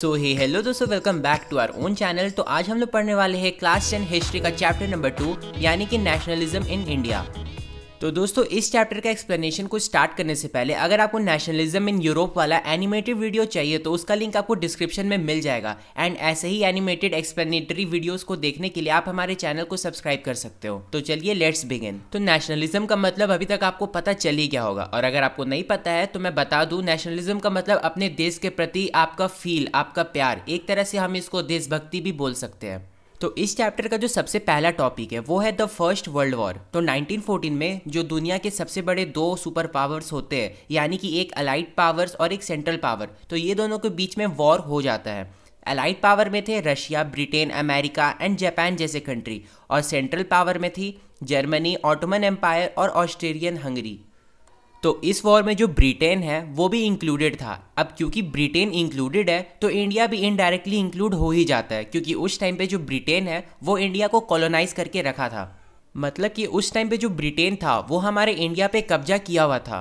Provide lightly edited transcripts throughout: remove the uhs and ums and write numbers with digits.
सो hey hello दोस्तों, welcome back to our own channel. तो आज हम लोग पढ़ने वाले हैं क्लास 10 हिस्ट्री का चैप्टर नंबर 2 यानी कि नेशनलिज्म इन इंडिया। तो दोस्तों, इस चैप्टर का एक्सप्लेनेशन को स्टार्ट करने से पहले अगर आपको नेशनलिज्म इन यूरोप वाला एनिमेटेड वीडियो चाहिए तो उसका लिंक आपको डिस्क्रिप्शन में मिल जाएगा। एंड ऐसे ही एनिमेटेड एक्सप्लेनेटरी वीडियोस को देखने के लिए आप हमारे चैनल को सब्सक्राइब कर सकते हो। तो चलिए लेट्स बिगिन। तो नेशनलिज्म का मतलब अभी तक आपको पता चल ही गया होगा, और अगर आपको नहीं पता है तो मैं बता दूं, नेशनलिज्म का मतलब अपने देश के प्रति आपका फील, आपका प्यार। एक तरह से हम इसको देशभक्ति भी बोल सकते हैं। तो इस चैप्टर का जो सबसे पहला टॉपिक है वो है द फर्स्ट वर्ल्ड वॉर। तो 1914 में जो दुनिया के सबसे बड़े दो सुपर पावर्स होते हैं, यानी कि एक अलाइड पावर्स और एक सेंट्रल पावर, तो ये दोनों के बीच में वॉर हो जाता है। अलाइड पावर में थे Russia, Britain, America and Japan जैसे कंट्री, और सेंट्रल पावर में थी जर्मनी, ऑटोमन एम्पायर और ऑस्ट्रेलियन हंगरी। तो इस वॉर में जो ब्रिटेन है वो भी इंक्लूडेड था। अब क्योंकि ब्रिटेन इंक्लूडेड है तो इंडिया भी इनडायरेक्टली इंक्लूड हो ही जाता है, क्योंकि उस टाइम पे जो ब्रिटेन है वो इंडिया को कॉलोनाइज करके रखा था। मतलब कि उस टाइम पे जो ब्रिटेन था वो हमारे इंडिया पे कब्जा किया हुआ था,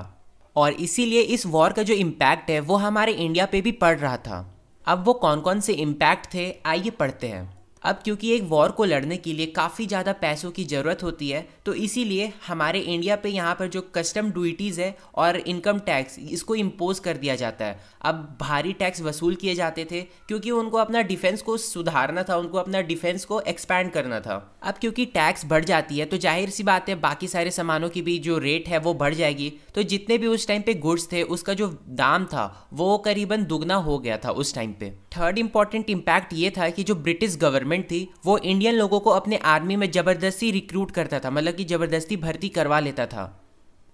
और इसीलिए इस वॉर का जो इम्पैक्ट है वो हमारे इंडिया पे भी पड़ रहा था। अब वो कौन कौन से इम्पैक्ट थे आइए पढ़ते हैं। अब क्योंकि एक वॉर को लड़ने के लिए काफ़ी ज़्यादा पैसों की ज़रूरत होती है, तो इसीलिए हमारे इंडिया पे यहाँ पर जो कस्टम ड्यूटीज़ है और इनकम टैक्स, इसको इम्पोज कर दिया जाता है। अब भारी टैक्स वसूल किए जाते थे क्योंकि उनको अपना डिफेंस को सुधारना था, उनको अपना डिफेंस को एक्सपैंड करना था। अब क्योंकि टैक्स बढ़ जाती है तो जाहिर सी बात है बाकी सारे सामानों की भी जो रेट है वो बढ़ जाएगी। तो जितने भी उस टाइम पे गुड्स थे उसका जो दाम था वो करीबन दुगना हो गया था उस टाइम पे। थर्ड इंपॉर्टेंट इम्पैक्ट ये था कि जो ब्रिटिश गवर्नमेंट थी वो इंडियन लोगों को अपने आर्मी में ज़बरदस्ती रिक्रूट करता था, मतलब कि ज़बरदस्ती भर्ती करवा लेता था।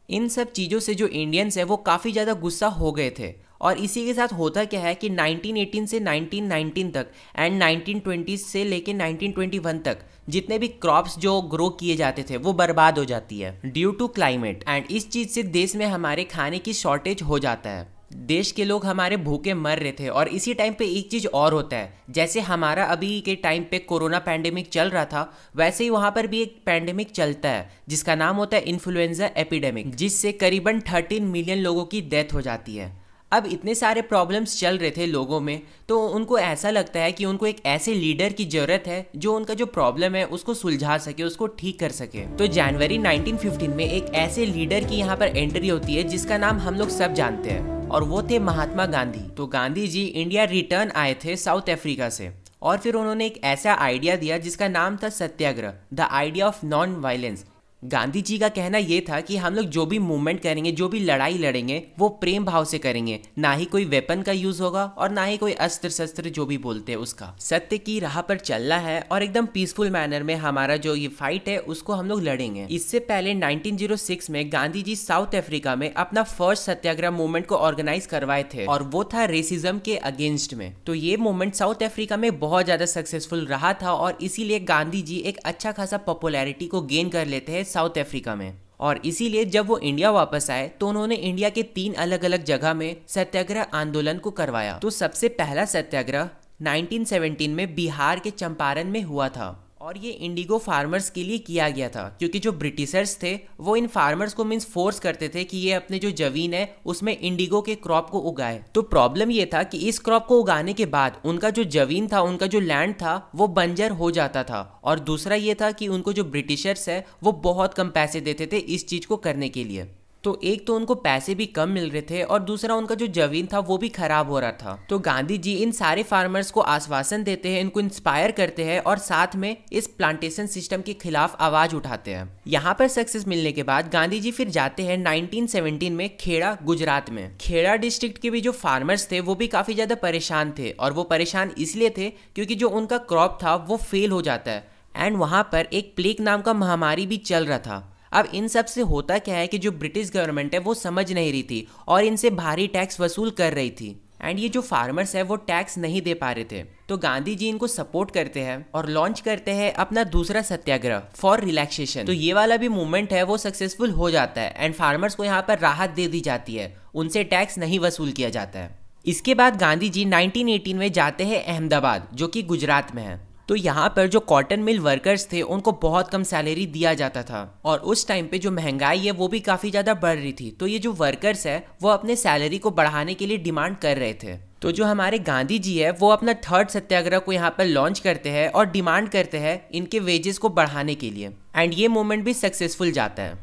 इन सब चीज़ों से जो इंडियंस है वो काफ़ी ज़्यादा गुस्सा हो गए थे। और इसी के साथ होता क्या है कि 1918 से 1919 तक एंड 1920 से लेके 1921 तक जितने भी क्रॉप्स जो ग्रो किए जाते थे वो बर्बाद हो जाती है ड्यू टू क्लाइमेट। एंड इस चीज़ से देश में हमारे खाने की शॉर्टेज हो जाता है। देश के लोग हमारे भूखे मर रहे थे। और इसी टाइम पे एक चीज़ और होता है, जैसे हमारा अभी के टाइम पे कोरोना पैंडेमिक चल रहा था, वैसे ही वहाँ पर भी एक पैंडेमिक चलता है जिसका नाम होता है इन्फ्लुएंजा एपिडेमिक, जिससे करीबन 13 मिलियन लोगों की डेथ हो जाती है। अब इतने सारे प्रॉब्लम्स चल रहे थे लोगों में, तो उनको ऐसा लगता है कि उनको एक ऐसे लीडर की ज़रूरत है जो उनका जो प्रॉब्लम है उसको सुलझा सके, उसको ठीक कर सके। तो जनवरी 1915 में एक ऐसे लीडर की यहाँ पर एंट्री होती है जिसका नाम हम लोग सब जानते हैं, और वो थे महात्मा गांधी। तो गांधी जी इंडिया रिटर्न आए थे साउथ अफ्रीका से, और फिर उन्होंने एक ऐसा आइडिया दिया जिसका नाम था Satyagraha, the idea of non violence. Gandhi ji का कहना यह था कि हम लोग जो भी मूवमेंट करेंगे, जो भी लड़ाई लड़ेंगे, वो प्रेम भाव से करेंगे, ना ही कोई वेपन का यूज होगा और ना ही कोई अस्त्र शस्त्र जो भी बोलते हैं उसका। सत्य की राह पर चलना है और एकदम पीसफुल मैनर में हमारा जो ये फाइट है उसको हम लोग लड़ेंगे। इससे पहले 1906 में गांधी जी साउथ अफ्रीका में अपना फर्स्ट सत्याग्रह मूवमेंट को ऑर्गेनाइज करवाए थे, और वो था रेसिज्म के अगेंस्ट में। तो ये मूवमेंट साउथ अफ्रीका में बहुत ज्यादा सक्सेसफुल रहा था, और इसीलिए गांधी जी एक अच्छा खासा पॉपुलैरिटी को गेन कर लेते हैं साउथ अफ्रीका में। और इसीलिए जब वो इंडिया वापस आए तो उन्होंने इंडिया के 3 अलग अलग जगह में सत्याग्रह आंदोलन को करवाया। तो सबसे पहला सत्याग्रह 1917 में बिहार के चंपारण में हुआ था, और ये इंडिगो फार्मर्स के लिए किया गया था, क्योंकि जो ब्रिटिशर्स थे वो इन फार्मर्स को मीन्स फोर्स करते थे कि ये अपने जो जमीन है उसमें इंडिगो के क्रॉप को उगाए। तो प्रॉब्लम ये था कि इस क्रॉप को उगाने के बाद उनका जो जमीन था, उनका जो लैंड था वो बंजर हो जाता था। और दूसरा ये था कि उनको जो ब्रिटिशर्स है वो बहुत कम पैसे देते थे इस चीज को करने के लिए। तो एक तो उनको पैसे भी कम मिल रहे थे, और दूसरा उनका जो जमीन था वो भी खराब हो रहा था। तो गांधी जी इन सारे फार्मर्स को आश्वासन देते हैं, इनको इंस्पायर करते हैं, और साथ में इस प्लांटेशन सिस्टम के खिलाफ आवाज उठाते हैं। यहाँ पर सक्सेस मिलने के बाद गांधी जी फिर जाते हैं 1917 में खेड़ा, गुजरात में। खेड़ा डिस्ट्रिक्ट के भी जो फार्मर्स थे वो भी काफी ज्यादा परेशान थे, और वो परेशान इसलिए थे क्योंकि जो उनका क्रॉप था वो फेल हो जाता है, एंड वहां पर एक प्लेग नाम का महामारी भी चल रहा था। अब इन सब से होता क्या है कि जो ब्रिटिश गवर्नमेंट है वो समझ नहीं रही थी और इनसे भारी टैक्स वसूल कर रही थी, एंड ये जो फार्मर्स है वो टैक्स नहीं दे पा रहे थे। तो गांधी जी इनको सपोर्ट करते हैं और लॉन्च करते हैं अपना दूसरा सत्याग्रह फॉर रिलैक्सेशन। तो ये वाला भी मूवमेंट है वो सक्सेसफुल हो जाता है, एंड फार्मर्स को यहाँ पर राहत दे दी जाती है, उनसे टैक्स नहीं वसूल किया जाता है। इसके बाद गांधी जी 1918 में जाते हैं अहमदाबाद, जो कि गुजरात में है। तो यहाँ पर जो कॉटन मिल वर्कर्स थे उनको बहुत कम सैलरी दिया जाता था, और उस टाइम पे जो महंगाई है वो भी काफ़ी ज़्यादा बढ़ रही थी। तो ये जो वर्कर्स है वो अपने सैलरी को बढ़ाने के लिए डिमांड कर रहे थे। तो जो हमारे गांधी जी है वो अपना थर्ड सत्याग्रह को यहाँ पर लॉन्च करते हैं और डिमांड करते हैं इनके वेजेस को बढ़ाने के लिए, एंड ये मूवमेंट भी सक्सेसफुल जाता है।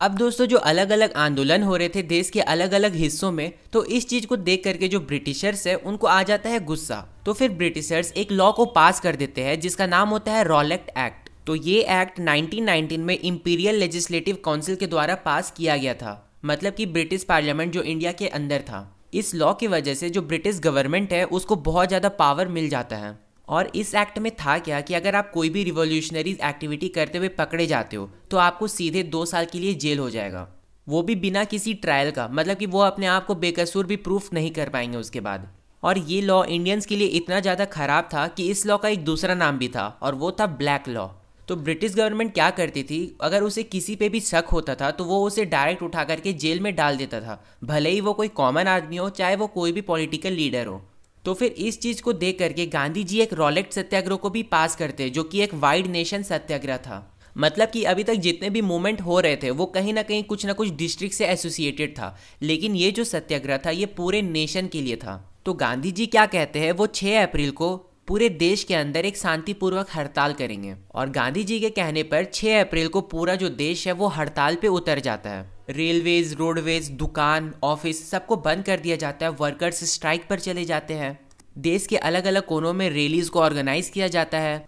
अब दोस्तों जो अलग अलग आंदोलन हो रहे थे देश के अलग अलग हिस्सों में, तो इस चीज़ को देख करके जो ब्रिटिशर्स है उनको आ जाता है गुस्सा। तो फिर ब्रिटिशर्स एक लॉ को पास कर देते हैं जिसका नाम होता है रॉलेट एक्ट। तो ये एक्ट 1919 में इंपीरियल लेजिस्लेटिव काउंसिल के द्वारा पास किया गया था, मतलब कि ब्रिटिश पार्लियामेंट जो इंडिया के अंदर था। इस लॉ की वजह से जो ब्रिटिश गवर्नमेंट है उसको बहुत ज़्यादा पावर मिल जाता है। और इस एक्ट में था क्या कि अगर आप कोई भी रिवॉल्यूशनरी एक्टिविटी करते हुए पकड़े जाते हो तो आपको सीधे 2 साल के लिए जेल हो जाएगा, वो भी बिना किसी ट्रायल का, मतलब कि वो अपने आप को बेकसूर भी प्रूफ नहीं कर पाएंगे उसके बाद। और ये लॉ इंडियंस के लिए इतना ज़्यादा ख़राब था कि इस लॉ का एक दूसरा नाम भी था और वो था ब्लैक लॉ। तो ब्रिटिश गवर्नमेंट क्या करती थी, अगर उसे किसी पे भी शक होता था तो वो उसे डायरेक्ट उठा करके जेल में डाल देता था, भले ही वो कोई कॉमन आदमी हो चाहे वो कोई भी पॉलिटिकल लीडर हो। तो फिर इस चीज़ को देख करके गांधी जी एक रॉलेट सत्याग्रह को भी पास करते जो कि एक वाइड नेशन सत्याग्रह था। मतलब कि अभी तक जितने भी मूवमेंट हो रहे थे वो कहीं ना कुछ डिस्ट्रिक्ट से एसोसिएटेड था, लेकिन ये जो सत्याग्रह था ये पूरे नेशन के लिए था। तो गांधी जी क्या कहते हैं, वो 6 अप्रैल को पूरे देश के अंदर एक शांतिपूर्वक हड़ताल करेंगे। और गांधी जी के कहने पर 6 अप्रैल को पूरा जो देश है वो हड़ताल पे उतर जाता है। रेलवेज, रोडवेज, दुकान, ऑफिस सबको बंद कर दिया जाता है, वर्कर्स स्ट्राइक पर चले जाते हैं। देश के अलग अलग कोनों में रैलीज को ऑर्गेनाइज किया जाता है।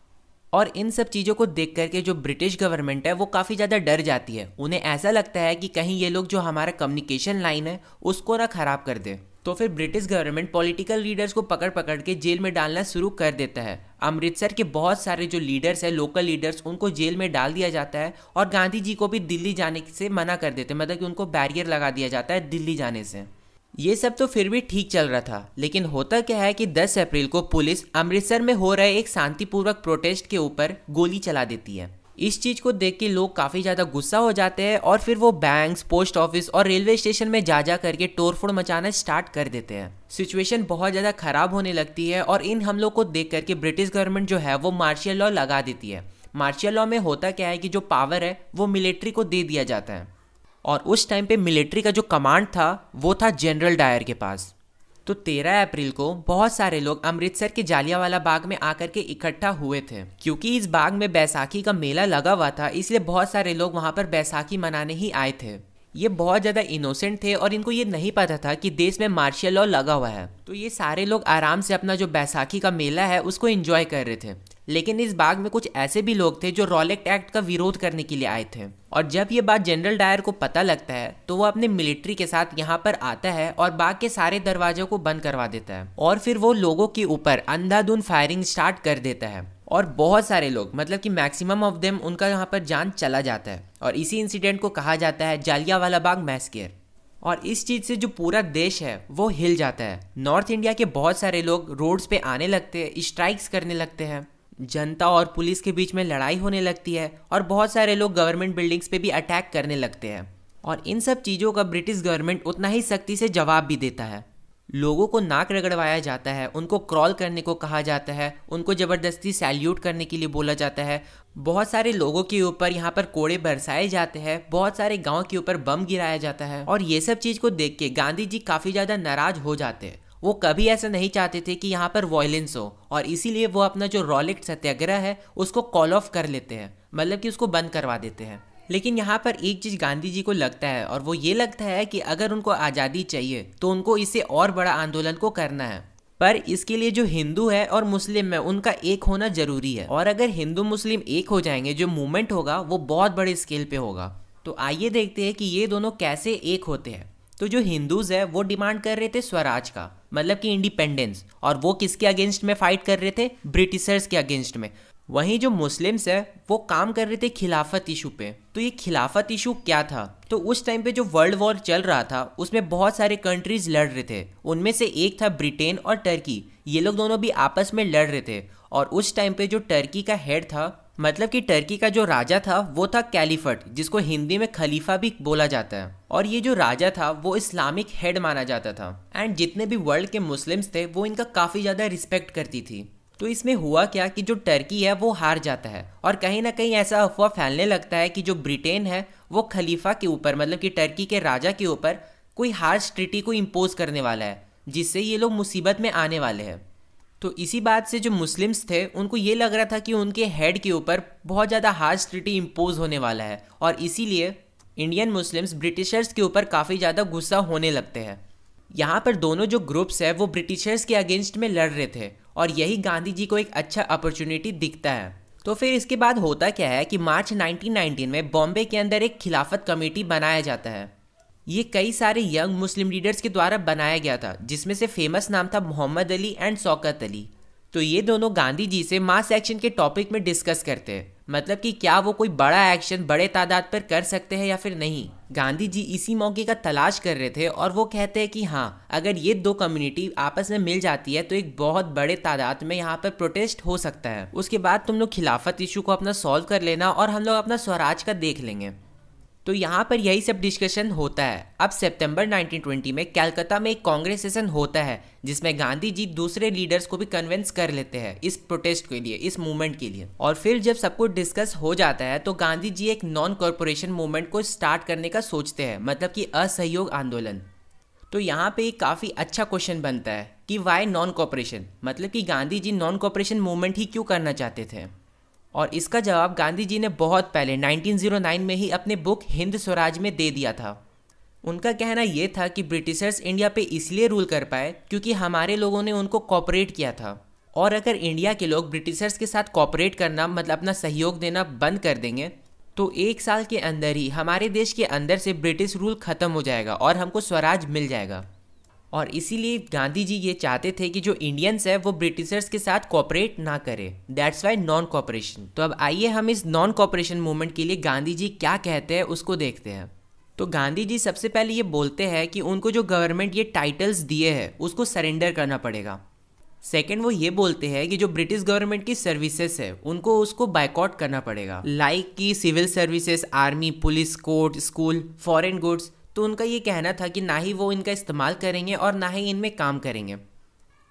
और इन सब चीज़ों को देख करके जो ब्रिटिश गवर्नमेंट है वो काफ़ी ज़्यादा डर जाती है। उन्हें ऐसा लगता है कि कहीं ये लोग जो हमारा कम्युनिकेशन लाइन है उसको ना ख़राब कर दे। तो फिर ब्रिटिश गवर्नमेंट पॉलिटिकल लीडर्स को पकड़ पकड़ के जेल में डालना शुरू कर देता है। अमृतसर के बहुत सारे जो लीडर्स हैं, लोकल लीडर्स, उनको जेल में डाल दिया जाता है और गांधी जी को भी दिल्ली जाने से मना कर देते हैं, मतलब कि उनको बैरियर लगा दिया जाता है दिल्ली जाने से। ये सब तो फिर भी ठीक चल रहा था, लेकिन होता क्या है कि 10 अप्रैल को पुलिस अमृतसर में हो रहे एक शांतिपूर्वक प्रोटेस्ट के ऊपर गोली चला देती है। इस चीज़ को देख के लोग काफ़ी ज़्यादा गुस्सा हो जाते हैं और फिर वो बैंक्स, पोस्ट ऑफिस और रेलवे स्टेशन में जा करके तोड़फोड़ मचाना स्टार्ट कर देते हैं। सिचुएशन बहुत ज़्यादा ख़राब होने लगती है और इन हमलों को देख करके ब्रिटिश गवर्नमेंट जो है वो मार्शियल लॉ लगा देती है। मार्शियल लॉ में होता क्या है कि जो पावर है वो मिलिट्री को दे दिया जाता है, और उस टाइम पे मिलिट्री का जो कमांड था वो था जनरल डायर के पास। तो 13 अप्रैल को बहुत सारे लोग अमृतसर के जालियांवाला बाग में आकर के इकट्ठा हुए थे। क्योंकि इस बाग में बैसाखी का मेला लगा हुआ था, इसलिए बहुत सारे लोग वहां पर बैसाखी मनाने ही आए थे। ये बहुत ज़्यादा इनोसेंट थे और इनको ये नहीं पता था कि देश में मार्शियल लॉ लगा हुआ है। तो ये सारे लोग आराम से अपना जो बैसाखी का मेला है उसको एंजॉय कर रहे थे। लेकिन इस बाग में कुछ ऐसे भी लोग थे जो रॉलेट एक्ट का विरोध करने के लिए आए थे। और जब ये बात जनरल डायर को पता लगता है तो वो अपने मिलिट्री के साथ यहाँ पर आता है और बाग के सारे दरवाजों को बंद करवा देता है और फिर वो लोगों के ऊपर अंधाधुंध फायरिंग स्टार्ट कर देता है। और बहुत सारे लोग, मतलब कि मैक्सिमम ऑफ देम, उनका यहाँ पर जान चला जाता है। और इसी इंसिडेंट को कहा जाता है जालियांवाला बाग मैसेकर। और इस चीज़ से जो पूरा देश है वो हिल जाता है। नॉर्थ इंडिया के बहुत सारे लोग रोड्स पे आने लगते हैं, स्ट्राइक्स करने लगते हैं, जनता और पुलिस के बीच में लड़ाई होने लगती है और बहुत सारे लोग गवर्नमेंट बिल्डिंग्स पे भी अटैक करने लगते हैं। और इन सब चीज़ों का ब्रिटिश गवर्नमेंट उतना ही सख्ती से जवाब भी देता है। लोगों को नाक रगड़वाया जाता है, उनको क्रॉल करने को कहा जाता है, उनको ज़बरदस्ती सैल्यूट करने के लिए बोला जाता है। बहुत सारे लोगों के ऊपर यहाँ पर कोड़े बरसाए जाते हैं, बहुत सारे गांव के ऊपर बम गिराया जाता है। और ये सब चीज़ को देख के गांधी जी काफ़ी ज़्यादा नाराज़ हो जाते हैं। वो कभी ऐसा नहीं चाहते थे कि यहाँ पर वॉयलेंस हो, और इसीलिए वो अपना जो रॉलेट सत्याग्रह है उसको कॉल ऑफ कर लेते हैं, मतलब कि उसको बंद करवा देते हैं। लेकिन यहाँ पर एक चीज़ गांधी जी को लगता है, और वो ये लगता है कि अगर उनको आज़ादी चाहिए तो उनको इससे और बड़ा आंदोलन को करना है। पर इसके लिए जो हिंदू है और मुस्लिम है उनका एक होना जरूरी है। और अगर हिंदू मुस्लिम एक हो जाएंगे, जो मूवमेंट होगा वो बहुत बड़े स्केल पे होगा। तो आइए देखते हैं कि ये दोनों कैसे एक होते हैं। तो जो हिंदूज है वो डिमांड कर रहे थे स्वराज का, मतलब कि इंडिपेंडेंस, और वो किसके अगेंस्ट में फाइट कर रहे थे? ब्रिटिशर्स के अगेंस्ट में। वहीं जो मुस्लिम्स है वो काम कर रहे थे खिलाफत इशू पे। तो ये खिलाफत इशू क्या था? तो उस टाइम पे जो वर्ल्ड वॉर चल रहा था उसमें बहुत सारे कंट्रीज लड़ रहे थे। उनमें से एक था ब्रिटेन और टर्की। ये लोग दोनों भी आपस में लड़ रहे थे। और उस टाइम पे जो टर्की का हेड था, मतलब कि टर्की का जो राजा था वो था कैलिफट, जिसको हिंदी में खलीफा भी बोला जाता है। और ये जो राजा था वो इस्लामिक हेड माना जाता था। एंड जितने भी वर्ल्ड के मुस्लिम्स थे वो इनका काफ़ी ज़्यादा रिस्पेक्ट करती थी। तो इसमें हुआ क्या कि जो टर्की है वो हार जाता है, और कहीं ना कहीं ऐसा अफवाह फैलने लगता है कि जो ब्रिटेन है वो खलीफा के ऊपर, मतलब कि टर्की के राजा के ऊपर कोई हार्श ट्रीटी को इम्पोज करने वाला है। जिससे ये लोग मुसीबत में आने वाले हैं। तो इसी बात से जो मुस्लिम्स थे उनको ये लग रहा था कि उनके हेड के ऊपर बहुत ज़्यादा हार्श ट्रीटी इम्पोज होने वाला है, और इसीलिए इंडियन मुस्लिम्स ब्रिटिशर्स के ऊपर काफ़ी ज़्यादा गुस्सा होने लगते हैं। यहाँ पर दोनों जो ग्रुप्स है वो ब्रिटिशर्स के अगेंस्ट में लड़ रहे थे, और यही गांधी जी को एक अच्छा अपॉर्चुनिटी दिखता है। तो फिर इसके बाद होता क्या है कि मार्च 1919 में बॉम्बे के अंदर एक खिलाफत कमेटी बनाया जाता है। ये कई सारे यंग मुस्लिम लीडर्स के द्वारा बनाया गया था, जिसमें से फेमस नाम था मोहम्मद अली एंड शौकत अली। तो ये दोनों गांधी जी से मास एक्शन के टॉपिक में डिस्कस करते हैं, मतलब कि क्या वो कोई बड़ा एक्शन बड़े तादाद पर कर सकते हैं या फिर नहीं। गांधी जी इसी मौके का तलाश कर रहे थे, और वो कहते हैं कि हाँ, अगर ये दो कम्युनिटी आपस में मिल जाती है तो एक बहुत बड़े तादाद में यहाँ पर प्रोटेस्ट हो सकता है। उसके बाद तुम लोग खिलाफत इशू को अपना सॉल्व कर लेना और हम लोग अपना स्वराज का देख लेंगे। तो यहाँ पर यही सब डिस्कशन होता है। अब सितंबर 1920 में कलकत्ता में एक कांग्रेस सेशन होता है, जिसमें गांधी जी दूसरे लीडर्स को भी कन्विंस कर लेते हैं इस प्रोटेस्ट के लिए, इस मूवमेंट के लिए। और फिर जब सब कुछ डिस्कस हो जाता है तो गांधी जी एक नॉन कॉरपोरेशन मूवमेंट को स्टार्ट करने का सोचते हैं, मतलब कि असहयोग आंदोलन। तो यहाँ पे एक काफ़ी अच्छा क्वेश्चन बनता है कि वाई नॉन कॉपरेशन, मतलब कि Gandhi ji non cooperation movement ही क्यों करना चाहते थे। और इसका जवाब गांधी जी ने बहुत पहले 1909 में ही अपने बुक हिंद स्वराज में दे दिया था। उनका कहना ये था कि ब्रिटिशर्स इंडिया पे इसलिए रूल कर पाए क्योंकि हमारे लोगों ने उनको कॉपरेट किया था, और अगर इंडिया के लोग ब्रिटिशर्स के साथ कॉपरेट करना, मतलब अपना सहयोग देना बंद कर देंगे, तो 1 साल के अंदर ही हमारे देश के अंदर से ब्रिटिश रूल ख़त्म हो जाएगा और हमको स्वराज मिल जाएगा। और इसीलिए गांधी जी ये चाहते थे कि जो इंडियंस है वो ब्रिटिशर्स के साथ कोऑपरेट ना करे। That's why non cooperation. तो अब आइए हम इस नॉन कोऑपरेशन मूवमेंट के लिए गांधी जी क्या कहते हैं उसको देखते हैं। तो गांधी जी सबसे पहले ये बोलते हैं कि उनको जो गवर्नमेंट ये टाइटल्स दिए हैं उसको सरेंडर करना पड़ेगा। सेकेंड, वो ये बोलते हैं कि जो ब्रिटिश गवर्नमेंट की सर्विसेज है उनको उसको बायकॉट करना पड़ेगा, लाइक कि civil services, army, police, court, school, foreign goods. तो उनका ये कहना था कि ना ही वो इनका इस्तेमाल करेंगे और ना ही इनमें काम करेंगे।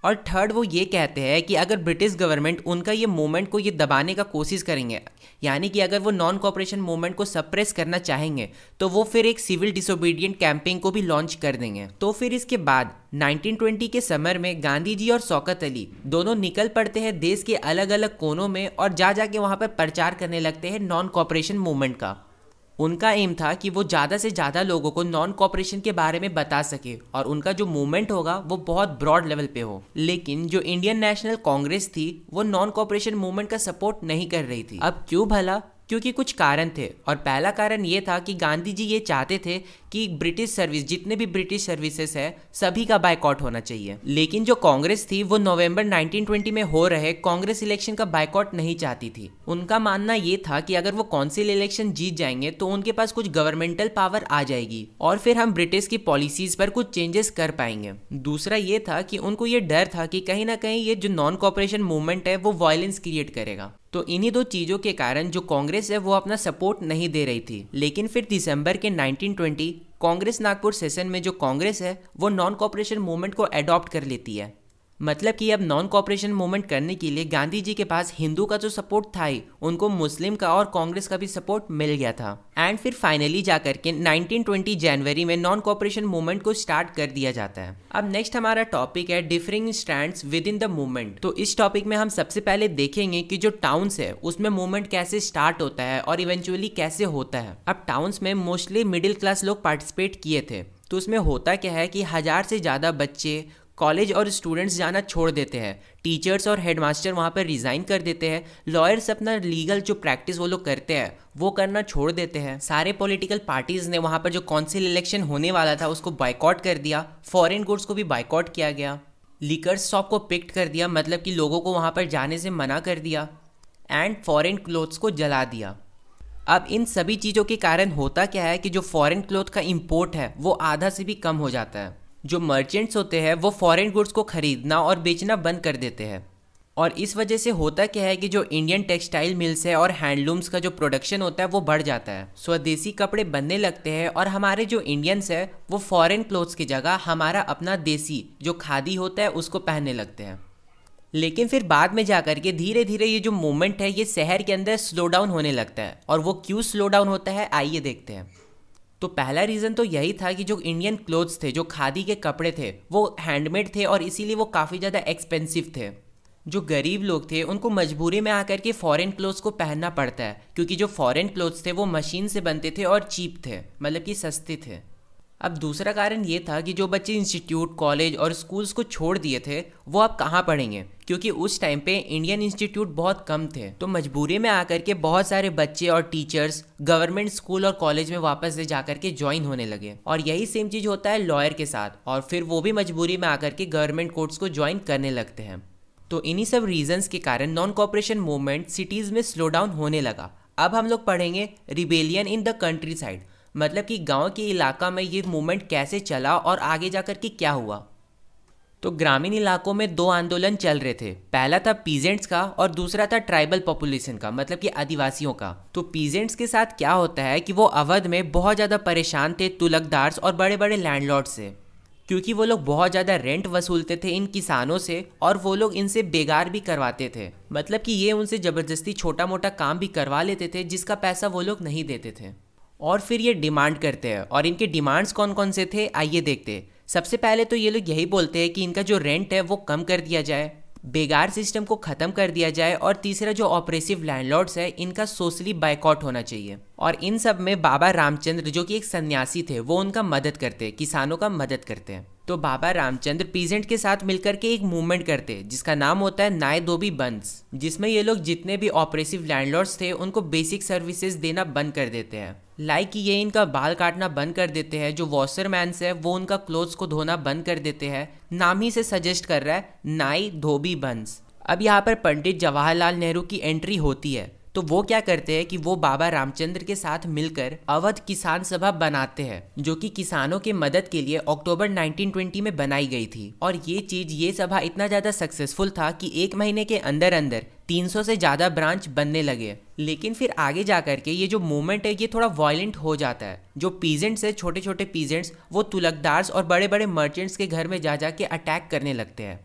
और थर्ड, वो ये कहते हैं कि अगर ब्रिटिश गवर्नमेंट उनका ये मूवमेंट को ये दबाने का कोशिश करेंगे, यानी कि अगर वो नॉन कॉपरेशन मूवमेंट को सप्रेस करना चाहेंगे, तो वो फिर एक सिविल डिसोबीडियंट कैंपेन को भी लॉन्च कर देंगे। तो फिर इसके बाद 1920 के समर में गांधी जी और शौकत अली दोनों निकल पड़ते हैं देश के अलग अलग कोनों में और जाके वहाँ पर प्रचार करने लगते हैं नॉन कॉपरेशन मूवमेंट का। उनका एम था कि वो ज़्यादा से ज़्यादा लोगों को नॉन कॉपरेशन के बारे में बता सके और उनका जो मूवमेंट होगा वो बहुत ब्रॉड लेवल पे हो। लेकिन जो इंडियन नेशनल कांग्रेस थी वो नॉन कॉपरेशन मूवमेंट का सपोर्ट नहीं कर रही थी। अब क्यों भला? क्योंकि कुछ कारण थे, और पहला कारण ये था कि गांधी जी ये चाहते थे कि ब्रिटिश सर्विस, जितने भी ब्रिटिश सर्विसेज है सभी का बायकॉट होना चाहिए। लेकिन जो कांग्रेस थी वो नवंबर 1920 में हो रहे कांग्रेस इलेक्शन का बायकॉट नहीं चाहती थी। उनका मानना ये था कि अगर वो काउंसिल इलेक्शन जीत जाएंगे तो उनके पास कुछ गवर्नमेंटल पावर आ जाएगी और फिर हम ब्रिटिश की पॉलिसीज पर कुछ चेंजेस कर पाएंगे। दूसरा ये था कि उनको ये डर था कि कहीं ना कहीं ये जो नॉन कॉपरेशन मूवमेंट है वो वायलेंस क्रिएट करेगा। तो इन्हीं दो चीज़ों के कारण जो कांग्रेस है वो अपना सपोर्ट नहीं दे रही थी। लेकिन फिर दिसंबर के 1920 कांग्रेस नागपुर सेशन में जो कांग्रेस है वो नॉन कॉपरेशन मूवमेंट को अडॉप्ट कर लेती है। मतलब कि अब नॉन कॉपरेशन मूवमेंट करने के लिए गांधी जी के पास हिंदू का जो सपोर्ट था ही, उनको मुस्लिम का और कांग्रेस का भी सपोर्ट मिल गया था। एंड फिर फाइनली जाकर के 1920 जनवरी में नॉन कॉपरेशन मूवमेंट को स्टार्ट कर दिया जाता है। अब नेक्स्ट हमारा टॉपिक है differing stands with in the movement. तो इस टॉपिक में हम सबसे पहले देखेंगे कि जो टाउन्स है उसमें मूवमेंट कैसे स्टार्ट होता है और इवेंचुअली कैसे होता है। अब टाउन्स में मोस्टली मिडिल क्लास लोग पार्टिसिपेट किए थे। तो उसमें होता क्या है कि 1000 से ज़्यादा बच्चे, कॉलेज और स्टूडेंट्स जाना छोड़ देते हैं। टीचर्स और हेडमास्टर वहाँ पर रिज़ाइन कर देते हैं। लॉयर्स अपना लीगल जो प्रैक्टिस वो लोग करते हैं वो करना छोड़ देते हैं। सारे पॉलिटिकल पार्टीज़ ने वहाँ पर जो काउंसिल इलेक्शन होने वाला था उसको बायकॉट कर दिया। फॉरेन गुड्स को भी बायकॉट किया गया। लिकर शॉप को पिक्ट कर दिया, मतलब कि लोगों को वहाँ पर जाने से मना कर दिया। एंड फॉरेन क्लोथ्स को जला दिया। अब इन सभी चीज़ों के कारण होता क्या है कि जो फॉरेन क्लोथ का इम्पोर्ट है वो आधा से भी कम हो जाता है। जो मर्चेंट्स होते हैं वो फॉरेन गुड्स को खरीदना और बेचना बंद कर देते हैं। और इस वजह से होता क्या है कि जो इंडियन टेक्सटाइल मिल्स है और हैंडलूम्स का जो प्रोडक्शन होता है वो बढ़ जाता है। स्वदेशी कपड़े बनने लगते हैं और हमारे जो इंडियंस है वो फॉरेन क्लोथ्स की जगह हमारा अपना देसी जो खादी होता है उसको पहनने लगते हैं। लेकिन फिर बाद में जाकर के धीरे धीरे ये जो मूवमेंट है ये शहर के अंदर स्लो डाउन होने लगता है। और वो क्यों स्लो डाउन होता है आइए देखते हैं। तो पहला रीज़न तो यही था कि जो इंडियन क्लोथ्स थे, जो खादी के कपड़े थे, वो हैंडमेड थे और इसीलिए वो काफ़ी ज़्यादा एक्सपेंसिव थे। जो गरीब लोग थे उनको मजबूरी में आकर के फॉरेन क्लोथ्स को पहनना पड़ता है, क्योंकि जो फॉरेन क्लोथ्स थे वो मशीन से बनते थे और चीप थे, मतलब कि सस्ते थे। अब दूसरा कारण ये था कि जो बच्चे इंस्टीट्यूट, कॉलेज और स्कूल्स को छोड़ दिए थे वो अब कहाँ पढ़ेंगे, क्योंकि उस टाइम पे इंडियन इंस्टीट्यूट बहुत कम थे। तो मजबूरी में आकर के बहुत सारे बच्चे और टीचर्स गवर्नमेंट स्कूल और कॉलेज में वापस से जाकर के ज्वाइन होने लगे। और यही सेम चीज़ होता है लॉयर के साथ, और फिर वो भी मजबूरी में आकर के गवर्नमेंट कोर्ट्स को ज्वाइन करने लगते हैं। तो इन्हीं सब रीजंस के कारण नॉन कॉपरेशन मूवमेंट सिटीज़ में स्लो डाउन होने लगा। अब हम लोग पढ़ेंगे rebellion in the country side, मतलब कि गांव के इलाका में ये मूवमेंट कैसे चला और आगे जाकर के क्या हुआ। तो ग्रामीण इलाकों में दो आंदोलन चल रहे थे। पहला था पीजेंट्स का और दूसरा था ट्राइबल पॉपुलेशन का, मतलब कि आदिवासियों का। तो पीजेंट्स के साथ क्या होता है कि वो अवध में बहुत ज़्यादा परेशान थे तुलकदार्स और बड़े बड़े लैंडलॉर्ड से, क्योंकि वो लोग बहुत ज़्यादा रेंट वसूलते थे इन किसानों से और वो लोग इनसे बेगार भी करवाते थे, मतलब कि ये उनसे ज़बरदस्ती छोटा मोटा काम भी करवा लेते थे जिसका पैसा वो लोग नहीं देते थे। और फिर ये डिमांड करते हैं, और इनके डिमांड्स कौन कौन से थे आइए देखते हैं। सबसे पहले तो ये लोग यही बोलते हैं कि इनका जो रेंट है वो कम कर दिया जाए, बेगार सिस्टम को ख़त्म कर दिया जाए, और तीसरा जो ऑपरेसिव लैंडलॉर्ड्स है इनका सोशली बायकॉट होना चाहिए। और इन सब में बाबा रामचंद्र जो कि एक सन्यासी थे वो उनका मदद करते हैं, किसानों का मदद करते हैं। तो बाबा रामचंद्र पीजेंट के साथ मिलकर के एक मूवमेंट करते हैं जिसका नाम होता है नाय धोबी बंस, जिसमें ये लोग जितने भी ऑपरेसिव लैंडलॉर्ड्स थे उनको बेसिक सर्विसेज देना बंद कर देते हैं। लाइक कि ये इनका बाल काटना बंद कर देते हैं, जो वॉशरमैन्स है वो उनका क्लोथ्स को धोना बंद कर देते हैं। नाम ही से सजेस्ट कर रहा है नाई धोबी बंस। अब यहाँ पर पंडित जवाहरलाल नेहरू की एंट्री होती है। तो वो क्या करते हैं कि वो बाबा रामचंद्र के साथ मिलकर अवध किसान सभा बनाते हैं, जो कि किसानों की मदद के लिए अक्टूबर 1920 में बनाई गई थी। और ये सभा इतना ज़्यादा सक्सेसफुल था कि एक महीने के अंदर अंदर 300 से ज़्यादा ब्रांच बनने लगे। लेकिन फिर आगे जाकर के ये जो मूवमेंट है ये थोड़ा वायलेंट हो जाता है। जो पीजेंट्स है, छोटे छोटे पीजेंट्स, वो तुलकदार्स और बड़े बड़े मर्चेंट्स के घर में जा के अटैक करने लगते हैं।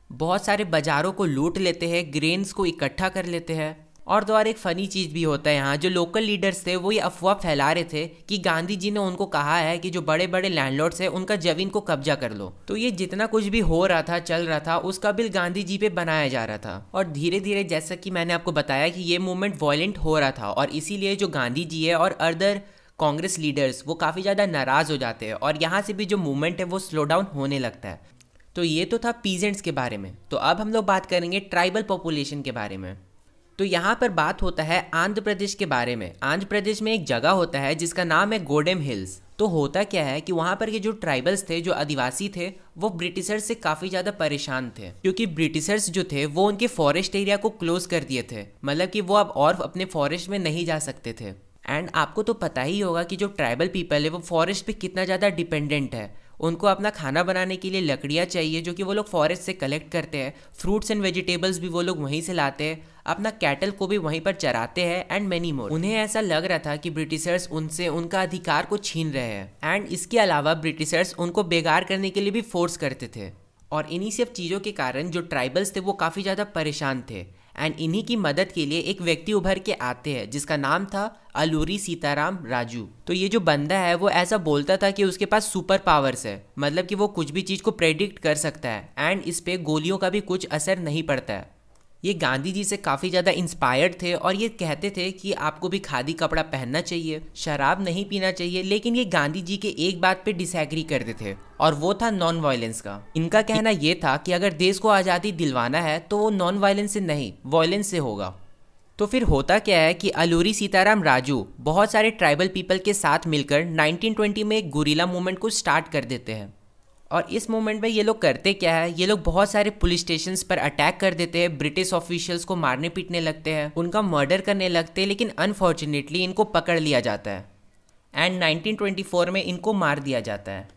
बहुत सारे बाजारों को लूट लेते हैं, ग्रेन्स को इकट्ठा कर लेते हैं। और तो और एक फ़नी चीज़ भी होता है यहाँ, जो लोकल लीडर्स थे वो ये अफवाह फैला रहे थे कि गांधी जी ने उनको कहा है कि जो बड़े बड़े लैंडलॉर्ड्स हैं उनका ज़मीन को कब्जा कर लो। तो ये जितना कुछ भी हो रहा था, चल रहा था, उसका बिल गांधी जी पे बनाया जा रहा था। और धीरे धीरे जैसा कि मैंने आपको बताया कि ये मूवमेंट वायलेंट हो रहा था, और इसीलिए जो गांधी जी है और अदर कांग्रेस लीडर्स वो काफ़ी ज़्यादा नाराज़ हो जाते हैं, और यहाँ से भी जो मूवमेंट है वो स्लो डाउन होने लगता है। तो ये तो था पीजेंट्स के बारे में। तो अब हम लोग बात करेंगे ट्राइबल पॉपुलेशन के बारे में। तो यहाँ पर बात होता है आंध्र प्रदेश के बारे में। आंध्र प्रदेश में एक जगह होता है जिसका नाम है गोडेम हिल्स। तो होता क्या है कि वहाँ पर के जो ट्राइबल्स थे, जो आदिवासी थे, वो ब्रिटिशर्स से काफ़ी ज़्यादा परेशान थे, क्योंकि ब्रिटिशर्स जो थे वो उनके फॉरेस्ट एरिया को क्लोज कर दिए थे, मतलब कि वो अब और अपने फॉरेस्ट में नहीं जा सकते थे। एंड आपको तो पता ही होगा कि जो ट्राइबल पीपल है वो फॉरेस्ट पे कितना ज़्यादा डिपेंडेंट है। उनको अपना खाना बनाने के लिए लकड़ियाँ चाहिए जो कि वो लोग फॉरेस्ट से कलेक्ट करते हैं, फ्रूट्स एंड वेजिटेबल्स भी वो लोग वहीं से लाते हैं, अपना कैटल को भी वहीं पर चराते हैं, एंड मैनी मोर। उन्हें ऐसा लग रहा था कि ब्रिटिशर्स उनसे उनका अधिकार को छीन रहे हैं। एंड इसके अलावा ब्रिटिशर्स उनको बेगार करने के लिए भी फोर्स करते थे। और इन्हीं सब चीज़ों के कारण जो ट्राइबल्स थे वो काफ़ी ज़्यादा परेशान थे। एंड इन्हीं की मदद के लिए एक व्यक्ति उभर के आते हैं जिसका नाम था अलूरी सीताराम राजू। तो ये जो बंदा है वो ऐसा बोलता था कि उसके पास सुपर पावर्स है, मतलब कि वो कुछ भी चीज़ को प्रेडिक्ट कर सकता है, एंड इस पे गोलियों का भी कुछ असर नहीं पड़ता है। ये गांधी जी से काफ़ी ज़्यादा इंस्पायर्ड थे और ये कहते थे कि आपको भी खादी कपड़ा पहनना चाहिए, शराब नहीं पीना चाहिए। लेकिन ये गांधी जी के एक बात पे डिसएग्री करते थे, और वो था नॉन वायलेंस का। इनका कहना ये था कि अगर देश को आज़ादी दिलवाना है तो वो नॉन वायलेंस से नहीं, वायलेंस से होगा। तो फिर होता क्या है कि अलूरी सीताराम राजू बहुत सारे ट्राइबल पीपल के साथ मिलकर 1920 में एक गुरिल्ला मूवमेंट को स्टार्ट कर देते हैं। और इस मूवमेंट में ये लोग करते क्या है, ये लोग बहुत सारे पुलिस स्टेशंस पर अटैक कर देते हैं, ब्रिटिश ऑफिशियल्स को मारने पीटने लगते हैं, उनका मर्डर करने लगते हैं। लेकिन अनफॉर्चुनेटली इनको पकड़ लिया जाता है एंड 1924 में इनको मार दिया जाता है।